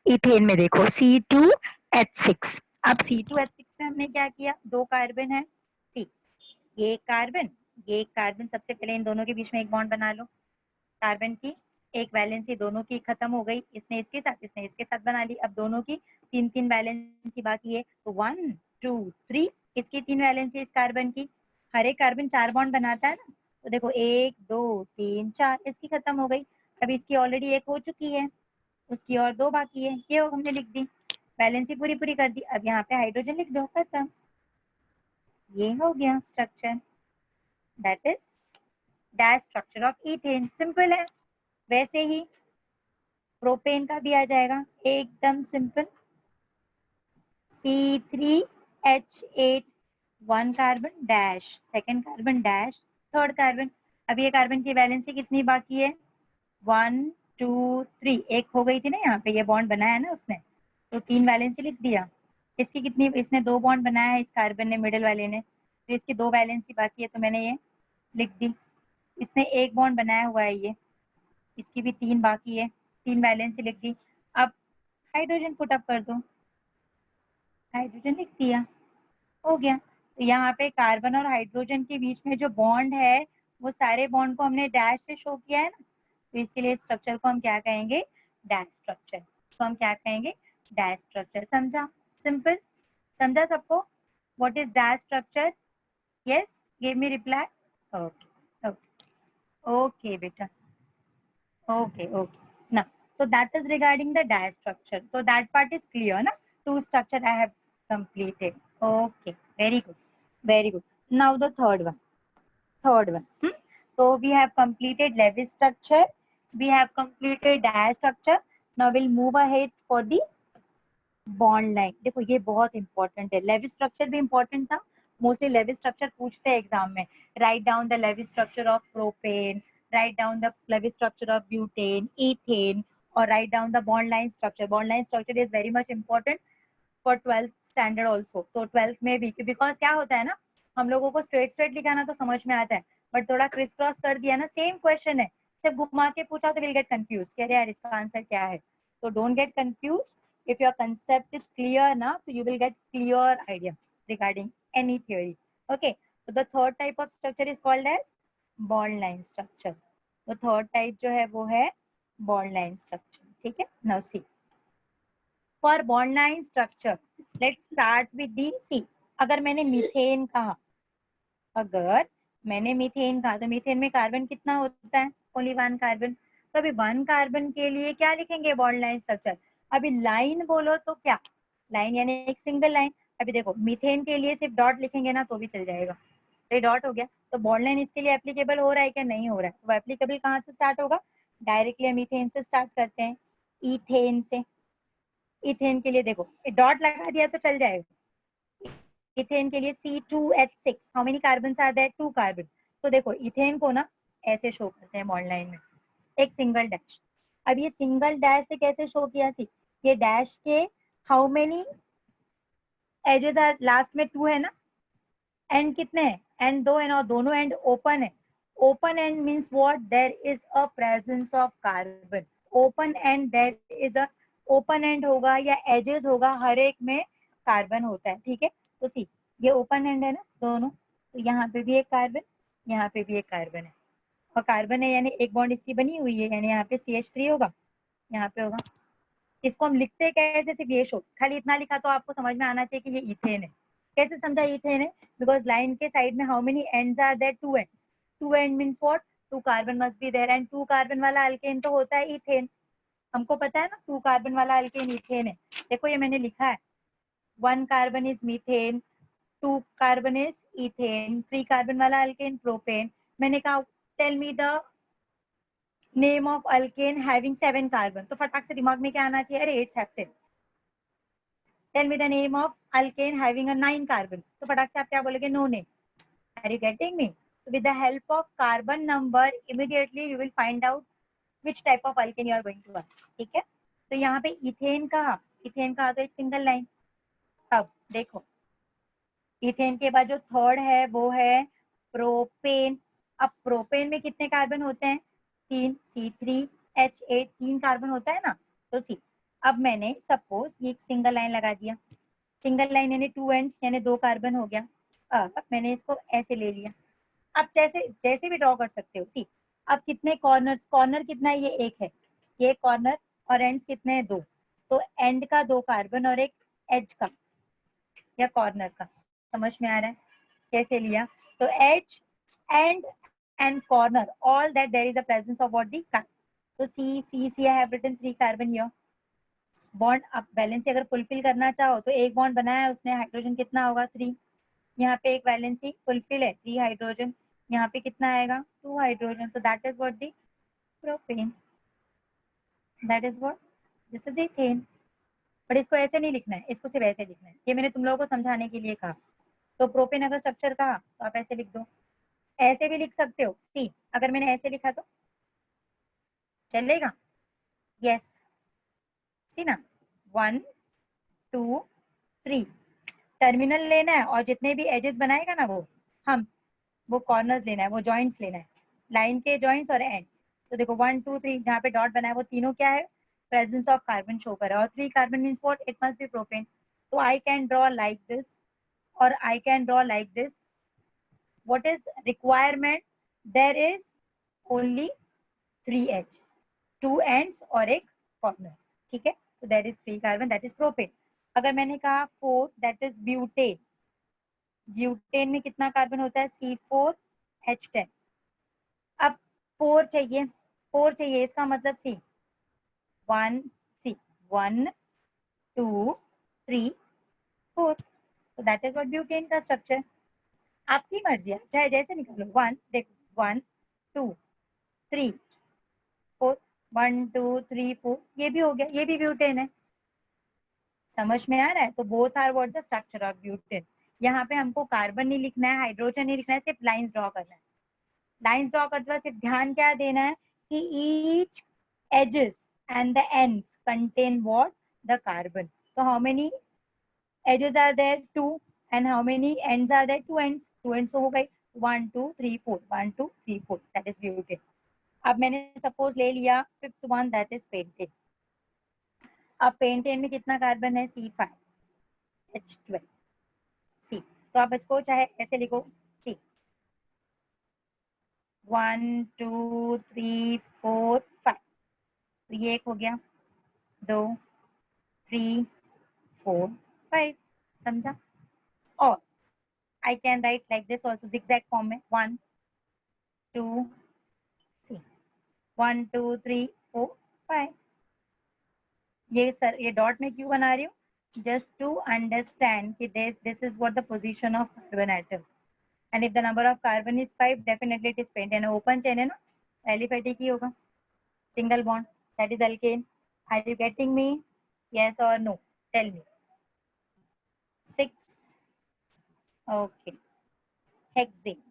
Ethane में देखो C2H6। अब C2H6 से हमने क्या किया, दो कार्बन है, सी ये कार्बन ये कार्बन, सबसे पहले इन दोनों के बीच में एक बॉन्ड बना लो। कार्बन की एक वैलेंसी दोनों की खत्म हो गई, इसने इसके साथ इसने इसके साथ बना ली। अब दोनों की तीन तीन वैलेंसी बाकी है, तो 1 2 3 इसकी तीन वैलेंसी इस कार्बन की। हर एक कार्बन 4 बॉन्ड बनाता है ना, तो देखो 1 2 3 4 इसकी खत्म हो गई। अब इसकी ऑलरेडी एक हो चुकी है, उसकी और 2 बाकी है, ये हमने लिख दी, वैलेंसी पूरी पूरी कर दी। अब यहाँ पे हाइड्रोजन लिख दो, खत्म, ये हो गया structure, that is dash structure of ethane. Simple है। वैसे ही प्रोपेन का भी आ जाएगा एकदम simple, C3H8, 1 carbon dash, second carbon dash, third carbon. अब ये कार्बन की वैलेंसी कितनी बाकी है? 1 2 3, एक हो गई थी ना, यहाँ पे ये बॉन्ड बनाया है ना उसने, तो 3 वैलेंसी लिख दिया। इसकी कितनी, इसने 2 बॉन्ड बनाया है इस कार्बन ने, मिडिल वाले ने, तो इसकी 2 वैलेंसी बाकी है, तो मैंने ये लिख दी। इसने एक बॉन्ड बनाया हुआ है ये, इसकी भी 3 बाकी है, 3 वैलेंसी लिख दी। अब हाइड्रोजन पुट अप कर दो, हाइड्रोजन लिख दिया, हो गया। तो यहाँ पे कार्बन और हाइड्रोजन के बीच में जो बॉन्ड है, वो सारे बॉन्ड को हमने डैश से शो किया है ना, तो इसके लिए स्ट्रक्चर को हम क्या कहेंगे? Dash structure. तो हम क्या कहेंगे? Dash structure. समझा? सिंपल, समझा सबको? What is dash structure? Yes, give me reply. Okay okay okay बेटा, okay okay now, so that is regarding the dash structure, so that part is clear na, two structure I have completed. Okay, very good, very good. Now the third one. So we have completed Lewis structure, we have completed dash structure. Now we'll move ahead for the bond line. देखो ये बहुत important है, Lewis structure भी important था, mostly Lewis structure पूछते हैं exam में। Write down the Lewis structure of propane, write down the Lewis structure of butane, ethane, और write down the bond line structure. Bond line structure is very much important for 12th standard also. तो 12th में भी, because क्या होता है ना, हम लोगों को स्ट्रेट स्ट्रेट लिखाना तो समझ में आता है, बट थोड़ा क्रिस क्रॉस कर दिया ना, सेम क्वेश्चन है, सिर्फ घुमा के पूछा तो विल गेट कंफ्यूज, कह रहे यार इसका आंसर क्या है। तो don't get confuse, if your concept is clear now, so you will get clear idea regarding any theory. Okay, so the third type of structure is called as bond line structure. तो third type जो है वो है bond line structure, ठीक है। now see, for bond line structure let's start with the C। अगर मैंने methane कहा, अगर मैंने मीथेन कहा, तो मीथेन में कार्बन कितना होता है? Only 1 carbon. तो अभी 1 कार्बन के लिए क्या लिखेंगे? Bond line structure. अभी लाइन बोलो तो क्या? लाइन यानी एक सिंगल लाइन। अभी देखो मीथेन के लिए सिर्फ डॉट लिखेंगे ना तो भी चल जाएगा, ये डॉट हो गया। तो बॉन्ड लाइन इसके लिए एप्लीकेबल हो रहा है क्या? नहीं हो रहा है। तो एप्लीकेबल कहाँ से स्टार्ट होगा? डायरेक्टली हम मीथेन से स्टार्ट करते हैं, इथेन से। इथेन के लिए देखो डॉट लगा दिया तो चल जाएगा। इथेन के लिए C2H6, how many carbon are there? 2 carbon. तो देखो इथेन को ना ऐसे शो करते हैं बॉन्ड लाइन में, एक सिंगल डैश। अब ये सिंगल डैश से कैसे शो किया? सी, ये डैश के how many edges are? Last में 2 है ना, एंड कितने हैं? एंड 2 है, और दोनों एंड ओपन है। Open end means what? There is a presence of carbon. Open end, there is a, open end होगा या एजेस होगा, हर एक में कार्बन होता है, ठीक है। तो सी, ये ओपन एंड है ना दोनों, तो यहाँ पे भी एक कार्बन, यहाँ पे भी एक कार्बन है, और कार्बन है यानी एक बॉन्ड इसकी बनी हुई है, यानी यहाँ पे CH3 होगा, यहाँ पे होगा। इसको हम लिखते कैसे? सिर्फ ये शो, खाली इतना लिखा तो आपको समझ में आना चाहिए कि ये इथेन है। कैसे समझा इथेन है? बिकॉज लाइन के साइड में how many ends are there? 2 ends. 2 end means what? 2 carbon must be there, and 2 carbon वाला अल्केन तो होता है इथेन। हमको पता है ना 2 कार्बन वाला अल्केन इथेन है। देखो ये मैंने लिखा है, 1 carbon is methane, 2 carbon is ethane, 3 carbon वाला अल्केन प्रोपेन। मैंने कहा tell me the name of alkane having 7 carbon, तो फटाक से दिमाग में क्या आना चाहिए? अरे 8 heptane. Tell me the name of alkane having a 9 carbon, तो फटाक से आप क्या बोलोगे? No name. Are you getting me? With the help of carbon number immediately you will find out which type of alkane you are going to ask. ठीक है, तो यहाँ पे इथेन कहा, इथेन कहा तो एक सिंगल लाइन। अब देखो इथेन के बाद जो थर्ड है वो है प्रोपेन। अब प्रोपेन में कितने कार्बन होते हैं? 3, C3H8 3 कार्बन होता है ना, तो सी। अब मैंने सपोज ये एक सिंगल लाइन लगा दिया, सिंगल लाइन यानी 2 एंड्स यानी 2 कार्बन हो गया। अब मैंने इसको ऐसे ले लिया, आप जैसे जैसे भी ड्रॉ कर सकते हो। सी अब कितने कॉर्नर्स, कॉर्नर कितना है? ये एक है, ये कॉर्नर, और एंड्स कितने हैं? 2, तो एंड का 2 कार्बन और एक एज का या कॉर्नर का। समझ में आ रहा है कैसे लिया? तो edge and corner, all that there is the presence of what the carbon. तो see I have written 3 carbon here. Bond अब वैलेंसी अगर फुलफिल करना चाहो तो एक बॉन्ड बनाया है उसने, हाइड्रोजन कितना होगा? 3। यहाँ पे एक वैलेंसी फुलफिल है, 3 हाइड्रोजन, यहाँ पे कितना आएगा? 2 हाइड्रोजन। तो that is what the propane, that is what this is ethane. But इसको ऐसे नहीं लिखना है, इसको सिर्फ ऐसे लिखना है, ये मैंने तुम लोगों को समझाने के लिए कहा। तो प्रोपेन अगर स्ट्रक्चर कहा तो आप ऐसे लिख दो, ऐसे भी लिख सकते हो। सी अगर मैंने ऐसे लिखा तो चलेगा? यस, सी ना, 1 2 3 टर्मिनल लेना है और जितने भी एजेस बनाएगा ना वो कॉर्नर्स लेना है, वो जॉइंट्स लेना है, लाइन के जॉइंट्स और एंड्स। तो देखो 1 2 3 जहाँ पे डॉट बना है वो तीनों क्या है? प्रेजेंस ऑफ कार्बन शो कर रहा है, और 3 carbon means what? It must be propane. तो I can draw like this और I can draw like this. What is requirement? There is only 3 edge, 2 ends और एक कॉर्नर। ठीक है, तो there is 3 carbon, that is propane. अगर मैंने कहा 4, दैट इज ब्यूटेन। ब्यूटेन में कितना कार्बन होता है? C4H10। अब 4 चाहिए, 4 चाहिए, इसका मतलब सी 1 2 3 4। तो दैट इज व्हाट ब्यूटेन का स्ट्रक्चर। आपकी मर्जी है, चाहे जैसे निकालो। 1 देखो 1 2 3 4, 1 2 3 4, ये भी हो गया, ये भी ब्यूटेन है। समझ में आ रहा है? तो both are what the structure of butane. यहाँ पे हमको कार्बन नहीं लिखना है, हाइड्रोजन नहीं लिखना है, सिर्फ लाइंस ड्रॉ करना है। लाइंस ड्रॉ करते वक्त सिर्फ ध्यान क्या देना है कि each edges and the ends contain what? The carbon. तो how many edges are there? 2, and how many ends are there? 2 ends. 2 एंड्स हो गई 1 2 3 4, 1 2 3 4, दैट इज ब्यूटेन। अब मैंने सपोज ले लिया 5th one, that is pentane. अब पेंटेन में कितना कार्बन है? C5H12। सी तो आप इसको चाहे ऐसे लिखो, सी 1 2 3 4 5, तो ये एक हो गया, 2 3 4 5। समझा? और I can write like this also, zigzag form में 1 2 सी 1 2 3 4 5। ये सर ये डॉट में क्यों बना रही हूँ? just to understand कि this is what the position of carbon atom, and if the number of carbon is 5 definitely it is pentane। open chain है ना, aliphatic ही होगा, single bond, that is alkane। are you getting me? yes or no? tell me। 6 okay, hexane।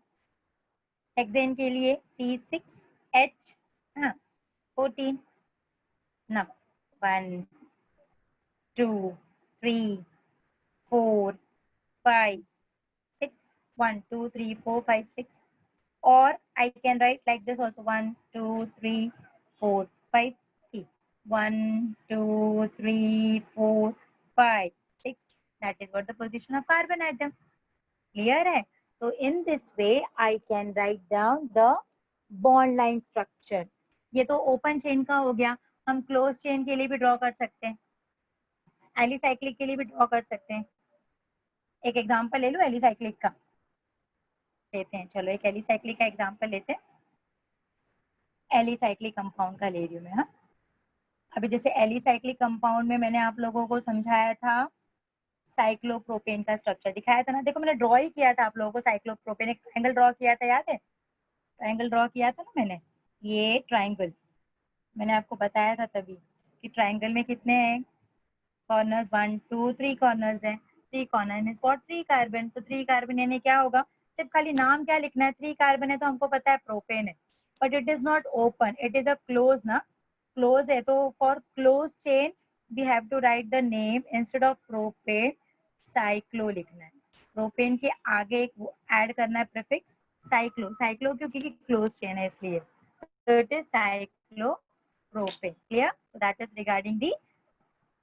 hexane के लिए C6H 14। now 1 2 3 4 5 6, 1 2 3 4 5 6, or I can write like this also, 1 2 3 4 5 see 1 2 3 4 5 6, that is what the position of carbon atom। clear है? So in this way I can write down the bond line structure। ये तो open chain का हो गया, हम closed chain के लिए भी ड्रॉ कर सकते हैं, एलिसाइक्लिक के लिए भी ड्रॉ कर सकते हैं। एक एग्जांपल ले लो एलिसाइक्लिक का, लेते हैं। चलो एक एलिसाइक्लिक का एग्जांपल लेते हैं, एलिसाइक्लिक कंपाउंड का ले रही हूँ मैं। हाँ, अभी जैसे एलिसाइक्लिक कंपाउंड में मैंने आप लोगों को समझाया था, साइक्लोप्रोपेन का स्ट्रक्चर दिखाया था ना। देखो मैंने ड्रॉ ही किया था आप लोगों को साइक्लोप्रोपेन, एक ट्रायंगल ड्रॉ किया था, याद है? ट्रायंगल ड्रॉ किया था ना मैंने, ये ट्रायंगल मैंने आपको बताया था तभी कि ट्रायंगल में कितने हैं? कॉर्नर्स 1 2 3 कॉर्नर्स है, 3 कॉर्नर मींस व्हाट 3 कार्बन। तो 3 कार्बन यानी क्या होगा, सिर्फ खाली नाम क्या लिखना है, 3 कार्बन है तो हमको पता है प्रोपेन है, but it is not open, it is a close ना, क्लोज है। तो for close chain we have to write the name instead of propane cyclo लिखना है। प्रोपेन के आगे एक ऐड करना है प्रीफिक्स साइक्लो, साइक्लो क्योंकि क्लोज चेन है इसलिए, तो it is cyclo propane. Clear? so that is regarding the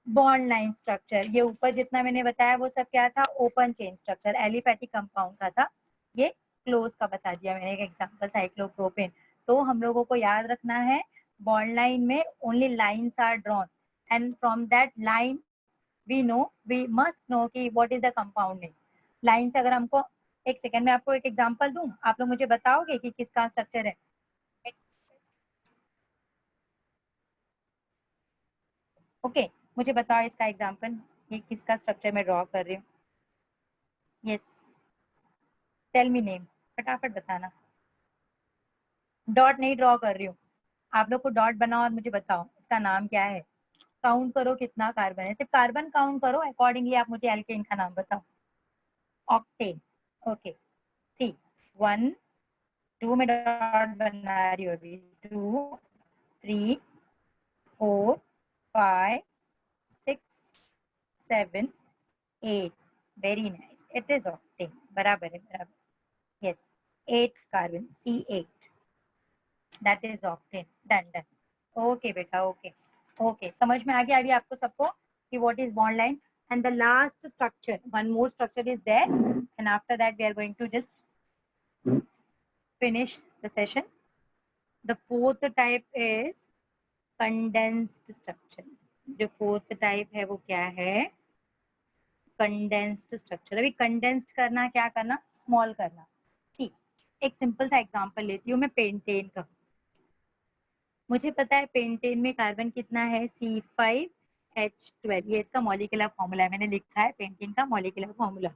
bond line structure. ये ऊपर जितना मैंने बताया वो सब क्या था, open chain structure, aliphatic compound का था, ये क्लोज का बता दिया मैंने एक एग्जांपल साइक्लोप्रोपेन। तो हम लोगों को याद रखना है बॉन्ड लाइन में only lines are drawn and from that line we must know कि what is the compound name. Line से अगर हमको, एक सेकेंड में आपको एक एग्जाम्पल दूं, आप लोग मुझे बताओगे कि किसका स्ट्रक्चर है। ओके मुझे बताओ इसका एग्जाम्पल, ये किसका स्ट्रक्चर मैं ड्रॉ कर रही हूँ। यस टेल मी नेम, फटाफट बताना। डॉट नहीं ड्रॉ कर रही हूँ, आप लोग को डॉट बनाओ और मुझे बताओ इसका नाम क्या है। काउंट करो कितना कार्बन है, सिर्फ कार्बन काउंट करो, अकॉर्डिंगली आप मुझे एल्केन का नाम बताओ। ऑक्टेन। ओके सी 1 2 में डॉट बना रही हूँ अभी, 2 3 4 5 6 7 8 very nice, it is octane, बराबर है बराबर। Yes 8 carbon C8 that is octane, done done. Okay बेटा ओके ओके, समझ में आ गया अभी आपको सबको कि what is bond line. And the last structure, one more structure is there and after that we are going to just finish the session. The fourth type is condensed structure. जो fourth type है वो क्या है, condensed structure। अभी condensed करना क्या करना, small करना। ठीक, एक सिंपल सा एग्जांपल लेती हूँ मैं पेंटेन का। मुझे पता है पेंटेन में कार्बन कितना है, C5H12, ये इसका मॉलिक्यूलर फॉर्मूला है, मैंने लिखा है पेंटेन का मॉलिक्यूलर फॉर्मूला।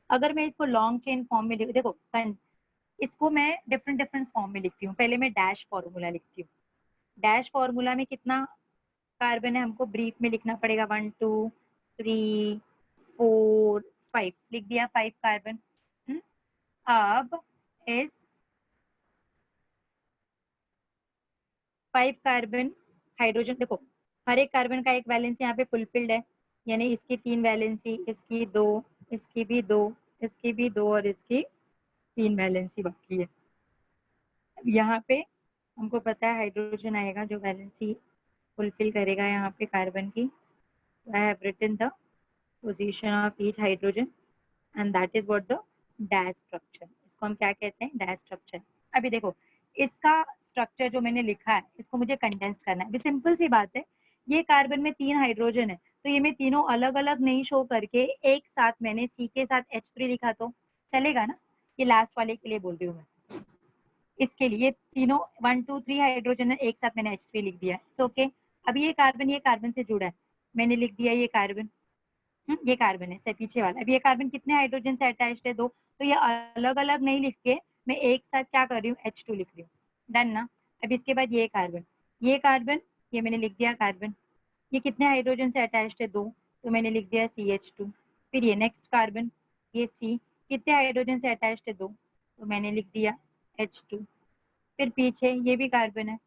अगर मैं इसको लॉन्ग चेन फॉर्म में देखो, इसको मैं डिफरेंट डिफरेंट फॉर्म में लिखती हूँ। पहले मैं डैश फॉर्मूला लिखती हूँ, डैश फॉर्मूला में कितना कार्बन है हमको ब्रीफ में लिखना पड़ेगा, 1 2 3 4 5 लिख दिया, 5 कार्बन। अब इस 5 कार्बन हाइड्रोजन, देखो हर एक कार्बन का एक वैलेंसी यहाँ पे फुलफिल्ड है, यानी इसकी 3 वैलेंसी, इसकी 2, इसकी भी 2, इसकी भी 2 और इसकी 3 वैलेंसी बाकी है। यहाँ पे हमको पता है हाइड्रोजन आएगा जो वैलेंसी फुलफिल करेगा यहाँ पे कार्बन की। I have written the position of each hydrogen and that is what the dash structure. इसको हम क्या कहते हैं, डैश स्ट्रक्चर। अभी देखो इसका स्ट्रक्चर जो मैंने लिखा है इसको मुझे कंडेंस करना है। सिंपल सी बात है, ये कार्बन में 3 हाइड्रोजन है तो ये मैं तीनों अलग अलग नहीं शो करके एक साथ मैंने C के साथ H3 लिखा तो चलेगा ना। ये लास्ट वाले के लिए बोल रही हूँ मैं, इसके लिए तीनों 1 2 3 हाइड्रोजन है, एक साथ मैंने H3 लिख दिया, इट्स ओके। अब ये कार्बन से जुड़ा है, मैंने लिख दिया ये कार्बन, ये कार्बन है से पीछे वाला। अब ये कार्बन कितने हाइड्रोजन से अटैच्ड है, 2, तो ये अलग अलग नहीं लिख के मैं एक साथ क्या कर रही हूँ, H2 लिख रही हूँ, डन ना। अब इसके बाद ये कार्बन ये मैंने लिख दिया कार्बन, ये कितने हाइड्रोजन से अटैच्ड है, 2, तो मैंने लिख दिया CH2। फिर ये नेक्स्ट कार्बन ये C, कितने हाइड्रोजन से अटैच्ड है, 2, तो मैंने लिख दिया H2। फिर पीछे ये भी कार्बन है,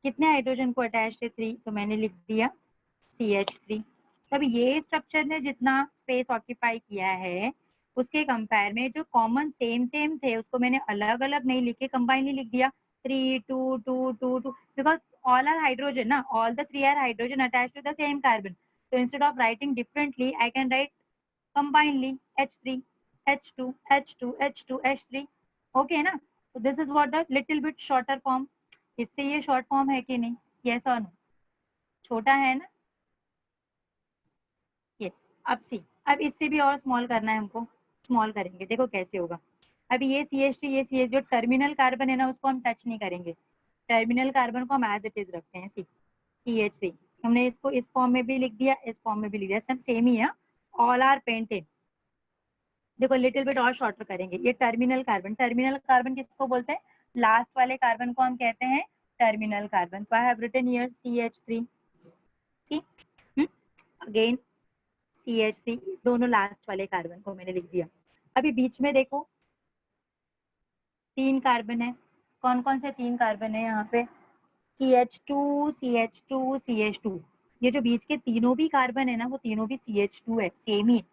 कितने हाइड्रोजन को अटैच्ड है, 3, तो मैंने लिख दिया CH3। तब ये स्ट्रक्चर ने जितना स्पेस ऑक्यूपाई किया है उसके कंपेयर में जो कॉमन सेम थे उसको मैंने अलग अलग नहीं लिखे, कंबाइनली लिख दिया 3 2 2 2 2, बिकॉज ऑल आर हाइड्रोजन ना, all the 3 are hydrogen attached to the same carbon. So instead of writing differently, I can write combinedly H3, H2, H2, H2, H3. Okay ना? So this is what the little bit shorter form. इससे ये short form है कि नहीं? Yes or no? छोटा है ना? Yes. अब इससे भी और स्मॉल करना है हमको, स्मॉल करेंगे, देखो कैसे होगा। अभी ये CH3 ये CH, जो टर्मिनल कार्बन है ना उसको हम टच नहीं करेंगे, टर्मिनल कार्बन को हम एज इट इज रखते हैं, CH3। हमने इसको इस फॉर्म में भी लिख दिया, इस फॉर्म में भी लिख दिया, सब सेम ही है, ऑल आर पेंटेड। देखो लिटिल बिट और शॉर्टर करेंगे, ये टर्मिनल कार्बन किसको बोलते हैं, लास्ट वाले कार्बन को हम कहते हैं टर्मिनल कार्बन। तो I have written here CH3। Again CH3, दोनों लास्ट वाले कार्बन को मैंने लिख दिया। अभी बीच में देखो 3 कार्बन है। कौन कौन से 3 कार्बन है यहाँ पे? CH2, CH2, CH2। ये जो बीच के तीनों भी कार्बन है ना, वो तीनों भी CH2 है, सेम ही।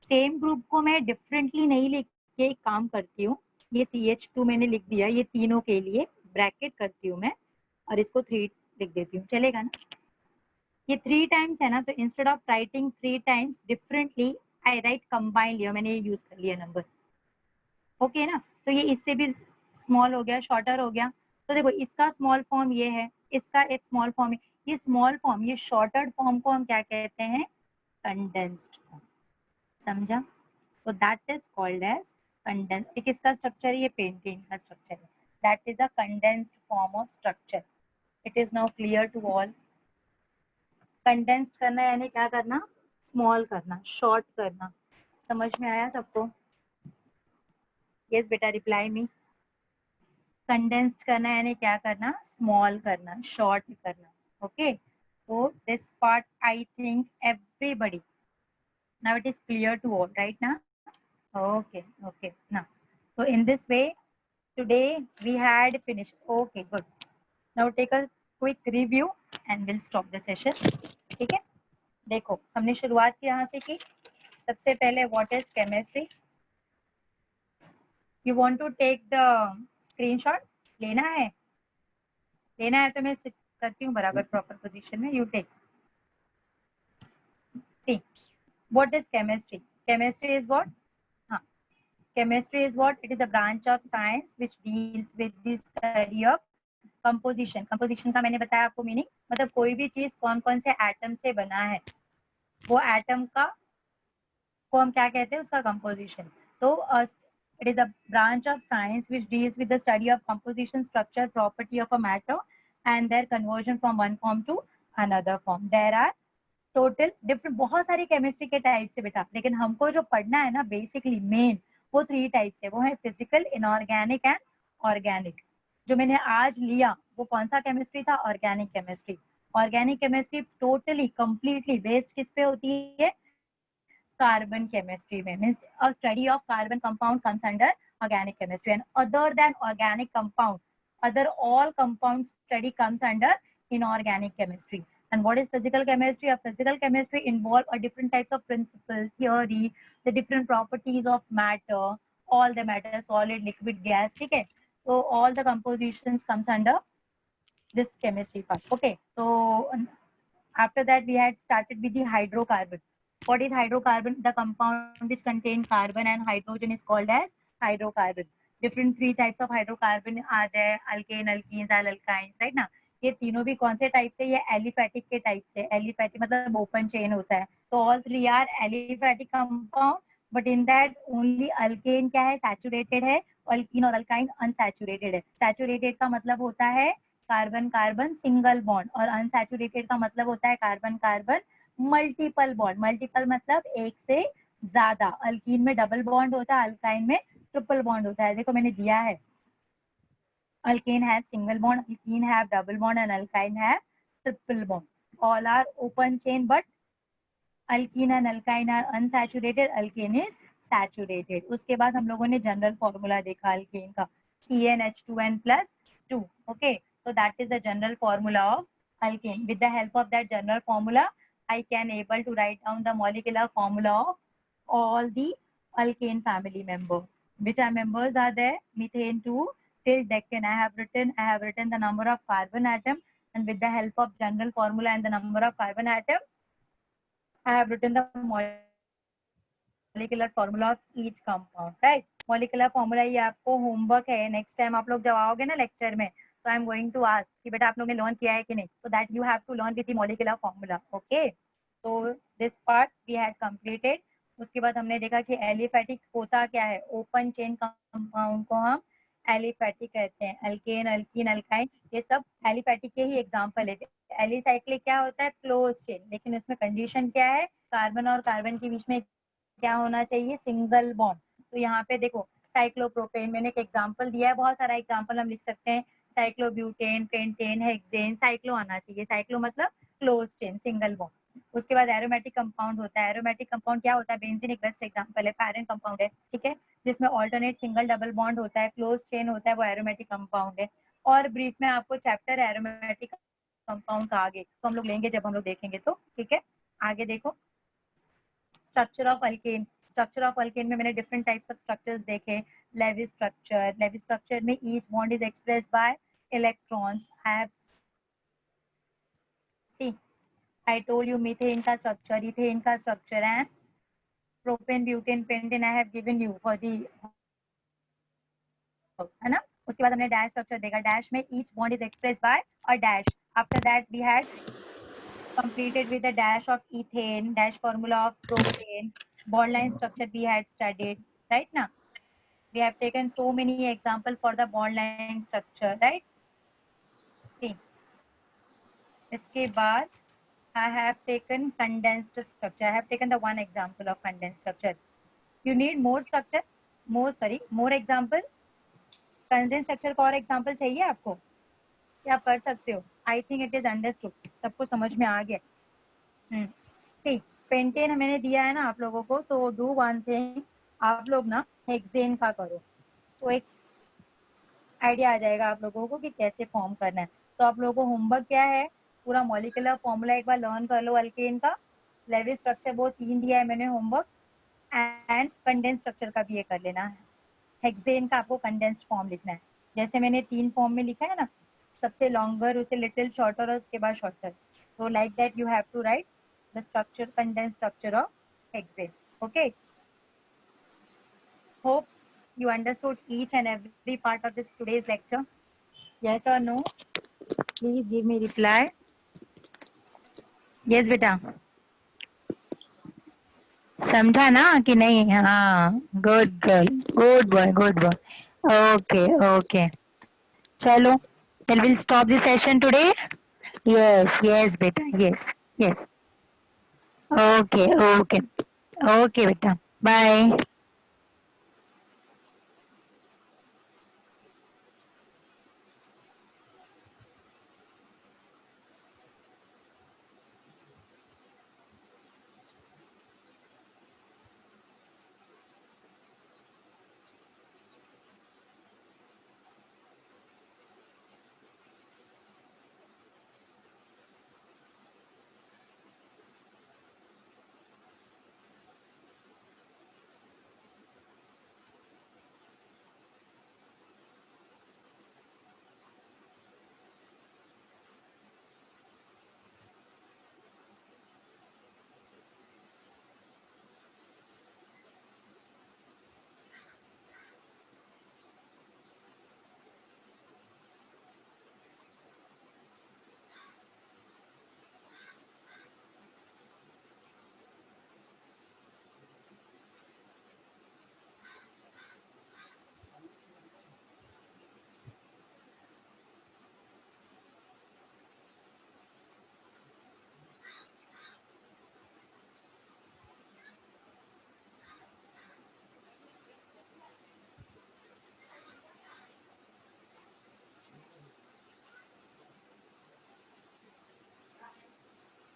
सेम ग्रुप को मैं डिफरेंटली नहीं लिख के एक काम करती हूँ, ये CH2 मैंने लिख दिया, ये तीनों के लिए ब्रैकेट करती हूँ मैं और इसको 3 लिख देती हूँ, चलेगा ना? ये 3 टाइम्स है ना, तो instead of writing 3 times differently I right combine लिया, मैंने ये यूज कर लिया नंबर। ओके ना? तो ये इससे भी स्मॉल हो गया, शॉर्टर हो गया। तो देखो इसका स्मॉल फॉर्म ये है, इसका एक स्मॉल फॉर्म है। ये स्मॉल फॉर्म, ये शॉर्टेड फॉर्म को हम क्या कहते हैं? Condensed form. समझा? तो that is called as condense. ये किसका स्ट्रक्चर है? ये पेंटेन का स्ट्रक्चर है। That is a condensed form of structure. It is now clear to all. Condensed करना यानी क्या करना? स्मॉल करना, शॉर्ट करना। समझ में आया सबको? यस बेटा, रिप्लाई मी। कंडेंस्ड करना यानी क्या करना? स्मॉल करना, शॉर्ट करना। Okay, so this part I think everybody now it is clear to all, right now? Okay, okay. Now, so in this way today we had finished. Okay, good. Now take a quick review and we'll stop the session. ठीक है? देखो हमने शुरुआत यहाँ से की। सबसे पहले what is chemistry? You want to take the screenshot? लेना है? लेना है तो मैं करती हूँ बराबर प्रॉपर पोजीशन में। You take. See, what is chemistry? Chemistry is what? Chemistry is what? It is a branch of science which deals with the study of composition. Composition का मैंने बताया आपको मीनिंग, मतलब कोई भी चीज कौन कौन से एटम से बना है, वो एटम का को हम क्या कहते हैं? उसका composition. तो it is a branch of science which deals with the study of composition, structure, property of a matter and their conversion from one form to another form. There are total different बहुत सारी chemistry के types है बेटा, लेकिन हमको जो पढ़ना है ना बेसिकली मेन, वो 3 टाइप्स है। वो है फिजिकल, इनऑर्गेनिक एंड ऑर्गेनिक। जो मैंने आज लिया वो कौन सा केमिस्ट्री था? Organic chemistry. Organic chemistry totally completely based किस पे होती है? कार्बन केमिस्ट्री में। Means a study of carbon compound comes under organic chemistry and other than organic compound, other all compound study comes under inorganic chemistry. And what is physical chemistry? A physical chemistry involve a different types of principles, theory, the different properties of matter, all the matter, solid, liquid, gas. ठीक है? So all the compositions comes under this chemistry part. Okay. So after that we had started with the hydrocarbon. What is hydrocarbon? The compound which contain carbon and hydrogen is called as hydrocarbon. Different 3 types of hydrocarbon are there: alkane, alkenes, and alkynes. Right now, ये तीनों भी कौन से type से? ये aliphatic के type से। Aliphatic मतलब ओपन चेन होता है। तो all 3 are aliphatic compound, but in that only alkane क्या है? सैचुरेटेड है। अल्कीन और अल्काइन अनसैचुरेटेड है। सैचुरेटेड का मतलब होता है कार्बन कार्बन सिंगल बॉन्ड, और अनसैचुरेटेड का मतलब होता है carbon carbon multiple bond. Multiple मतलब एक से ज्यादा। अल्कीन में डबल बॉन्ड होता है, अल्काइन में ट्रिपल बॉन्ड होता है। देखो मैंने दिया है, alkane have single bond, alkene have double bond and alkyne have triple bond. All are open chain, but alkene and alkyne are unsaturated, alkane is saturated. उसके बाद हम लोगों ने जनरल फॉर्मूला देखा alkane का, CnH2n plus 2. Okay, so that is the general formula of alkane. With the help of that general formula, I can able to write down the molecular formula of all the alkane family member. Which are members are there? Methane 2 till decane. I have written the number of carbon atom, and with the help of general formula and the number of carbon atom, I have written the molecular formula of each compound. Right? Molecular formula ये आपको homework है. Next time आप लोग जब आओगे ना lecture में, so I am going to ask कि बेटा आप लोग ने learn किया है कि नहीं. So that you have to learn with the molecular formula. Okay? So this part we had completed. उसके बाद हमने देखा कि एलिफेटिक होता क्या है? ओपन चेन कंपाउंड को हम एलिफेटिक कहते हैं। अल्केन, अल्कीन, अल्काइन, ये सब एलिफेटिक के ही एग्जांपल है। एलिसाइक्लिक क्या होता है? क्लोज चेन, लेकिन उसमें कंडीशन क्या है? कार्बन और कार्बन के बीच में क्या होना चाहिए? Single bond. तो यहाँ पे देखो साइक्लोप्रोपेन, मैंने एक एग्जाम्पल दिया है, बहुत सारा एग्जाम्पल हम लिख सकते हैं। साइक्लोब्यूटेन, पेंटेन, हेक्सेन, साइक्लो आना चाहिए। साइक्लो मतलब क्लोज चेन, सिंगल बॉन्ड। उसके बाद एरोमेटिक कंपाउंड होता है। एरोमेटिक कंपाउंड क्या होता है? बेंजीन एक बेस्ट एग्जांपल है, पैरेंट कंपाउंड है, ठीक है, जिसमें ऑल्टरनेट सिंगल डबल बॉन्ड होता है, क्लोज चेन होता है, वो एरोमेटिक कंपाउंड है। और ब्रीफ में आपको चैप्टर एरोमेटिक कंपाउंड का आगे तो हम लोग लेंगे जब हम लोग देखेंगे तो, ठीक है। आगे देखो, structure of alkane. Structure of alkane में मैंने डिफरेंट टाइप्स ऑफ स्ट्रक्चर्स देखे। लेविस स्ट्रक्चर, लेविस स्ट्रक्चर में each bond is expressed by electrons. See I told you methane का स्ट्रक्चर, इथेन का स्ट्रक्चर है, propane, butane, pentane I have given you for the, है ना। उसके बाद हमने डैश स्ट्रक्चर देखा। डैश में each bond is expressed by a dash. After that we had completed with a dash of ethane, dash formula of propane, bond line structure we had studied, right now. We have taken so many examples for the bond line structure, right? See, इसके बाद I have taken condensed structure. I have taken the one example of condensed structure. You need more structure, more example. Condensed structure का और example चाहिए आपको? क्या आप कर सकते हो? I think it is understood. सबको समझ में आ गया। सी, पेंटेन मैंने दिया है ना आप लोगों को, तो डू वन थिंग, आप लोग ना हेक्सेन का करो तो एक आइडिया आ जाएगा आप लोगों को कि कैसे फॉर्म करना है। तो आप लोगों को होमवर्क क्या है, पूरा मॉलिक्यूलर फॉर्मूला एक बार लर्न कर लो अल्केन का। लेविस स्ट्रक्चर वो 3 दिया है मैंने होमवर्क, एंड कंडेंस स्ट्रक्चर का भी ये कर लेना है। हेक्सेन का आपको कंडेंस्ड फॉर्म लिखना है, जैसे मैंने 3 फॉर्म में लिखा है ना, सबसे लॉन्गर, उसे लिटिल शॉर्टर और उसके बाद शॉर्टर। तो like that you have to write the structure, condensed structure of hexane. Okay, hope you understood each and every part of this today's lecture. Yes or no? Please give me reply. Yes beta, समझा ना कि नहीं? हाँ, good girl, good boy, good boy. Okay okay, चलो, then we'll stop the session today. Yes, yes beta, yes, yes. Okay, okay, okay beta, bye.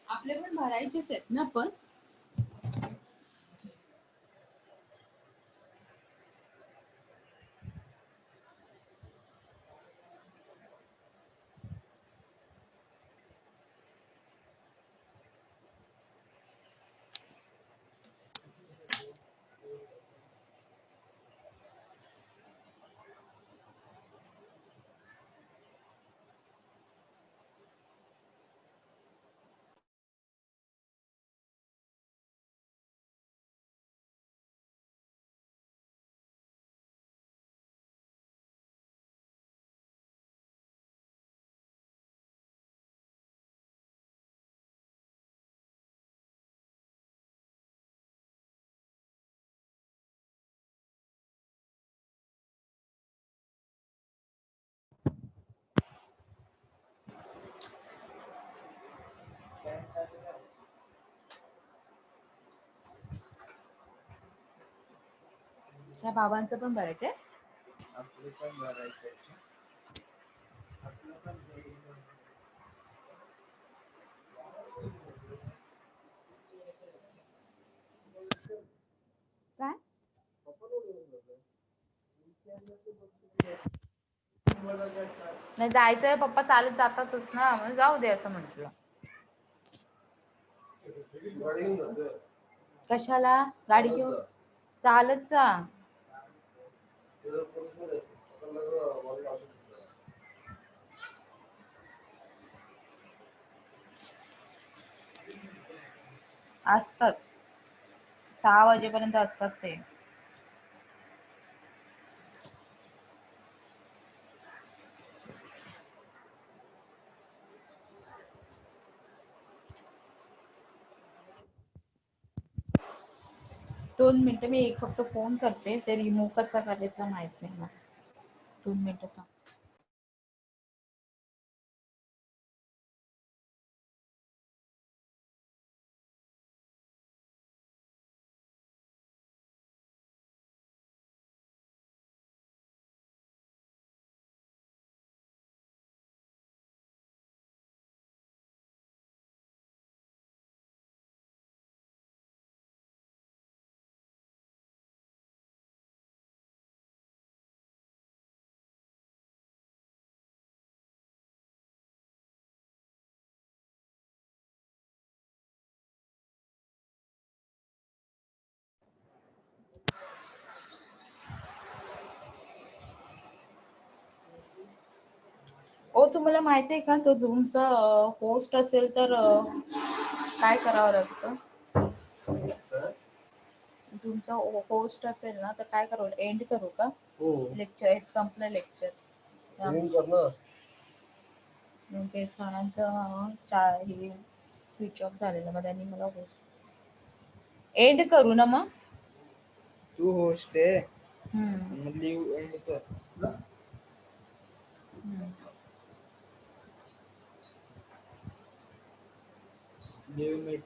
आपले पण भरायचेच आहेत ना पण. त्या बाबांचं पण भरायचंय. आपले पण भरायचे. नाही जायचंय पप्पा चालत जातातच ना म्हणून जाऊ दे असं म्हटलं. कशाला गाडी घेऊन चालत जा. असतात 6 वाजेपर्यंत असतात ते. दोन मिनिटं मी एक फक्त फोन करते ते रिमूव्ह कसा करायचा माहित नाही मला. 2 मिनिटं थांब. ओ तुम्हाला माहिती आहे का तो झूमचा होस्ट असेल तर काय करावं लागतं? झूमचा होस्ट असेल ना तर काय करावं? एंड करू का? लेक्चर संपलं लेक्चर. ते सरांचं हे स्विच ऑफ झालेलं मग त्यांनी मला होस्ट एंड करू ना मग? तू होस्ट आहे हम्म. मग लिव एंड कर. Live meeting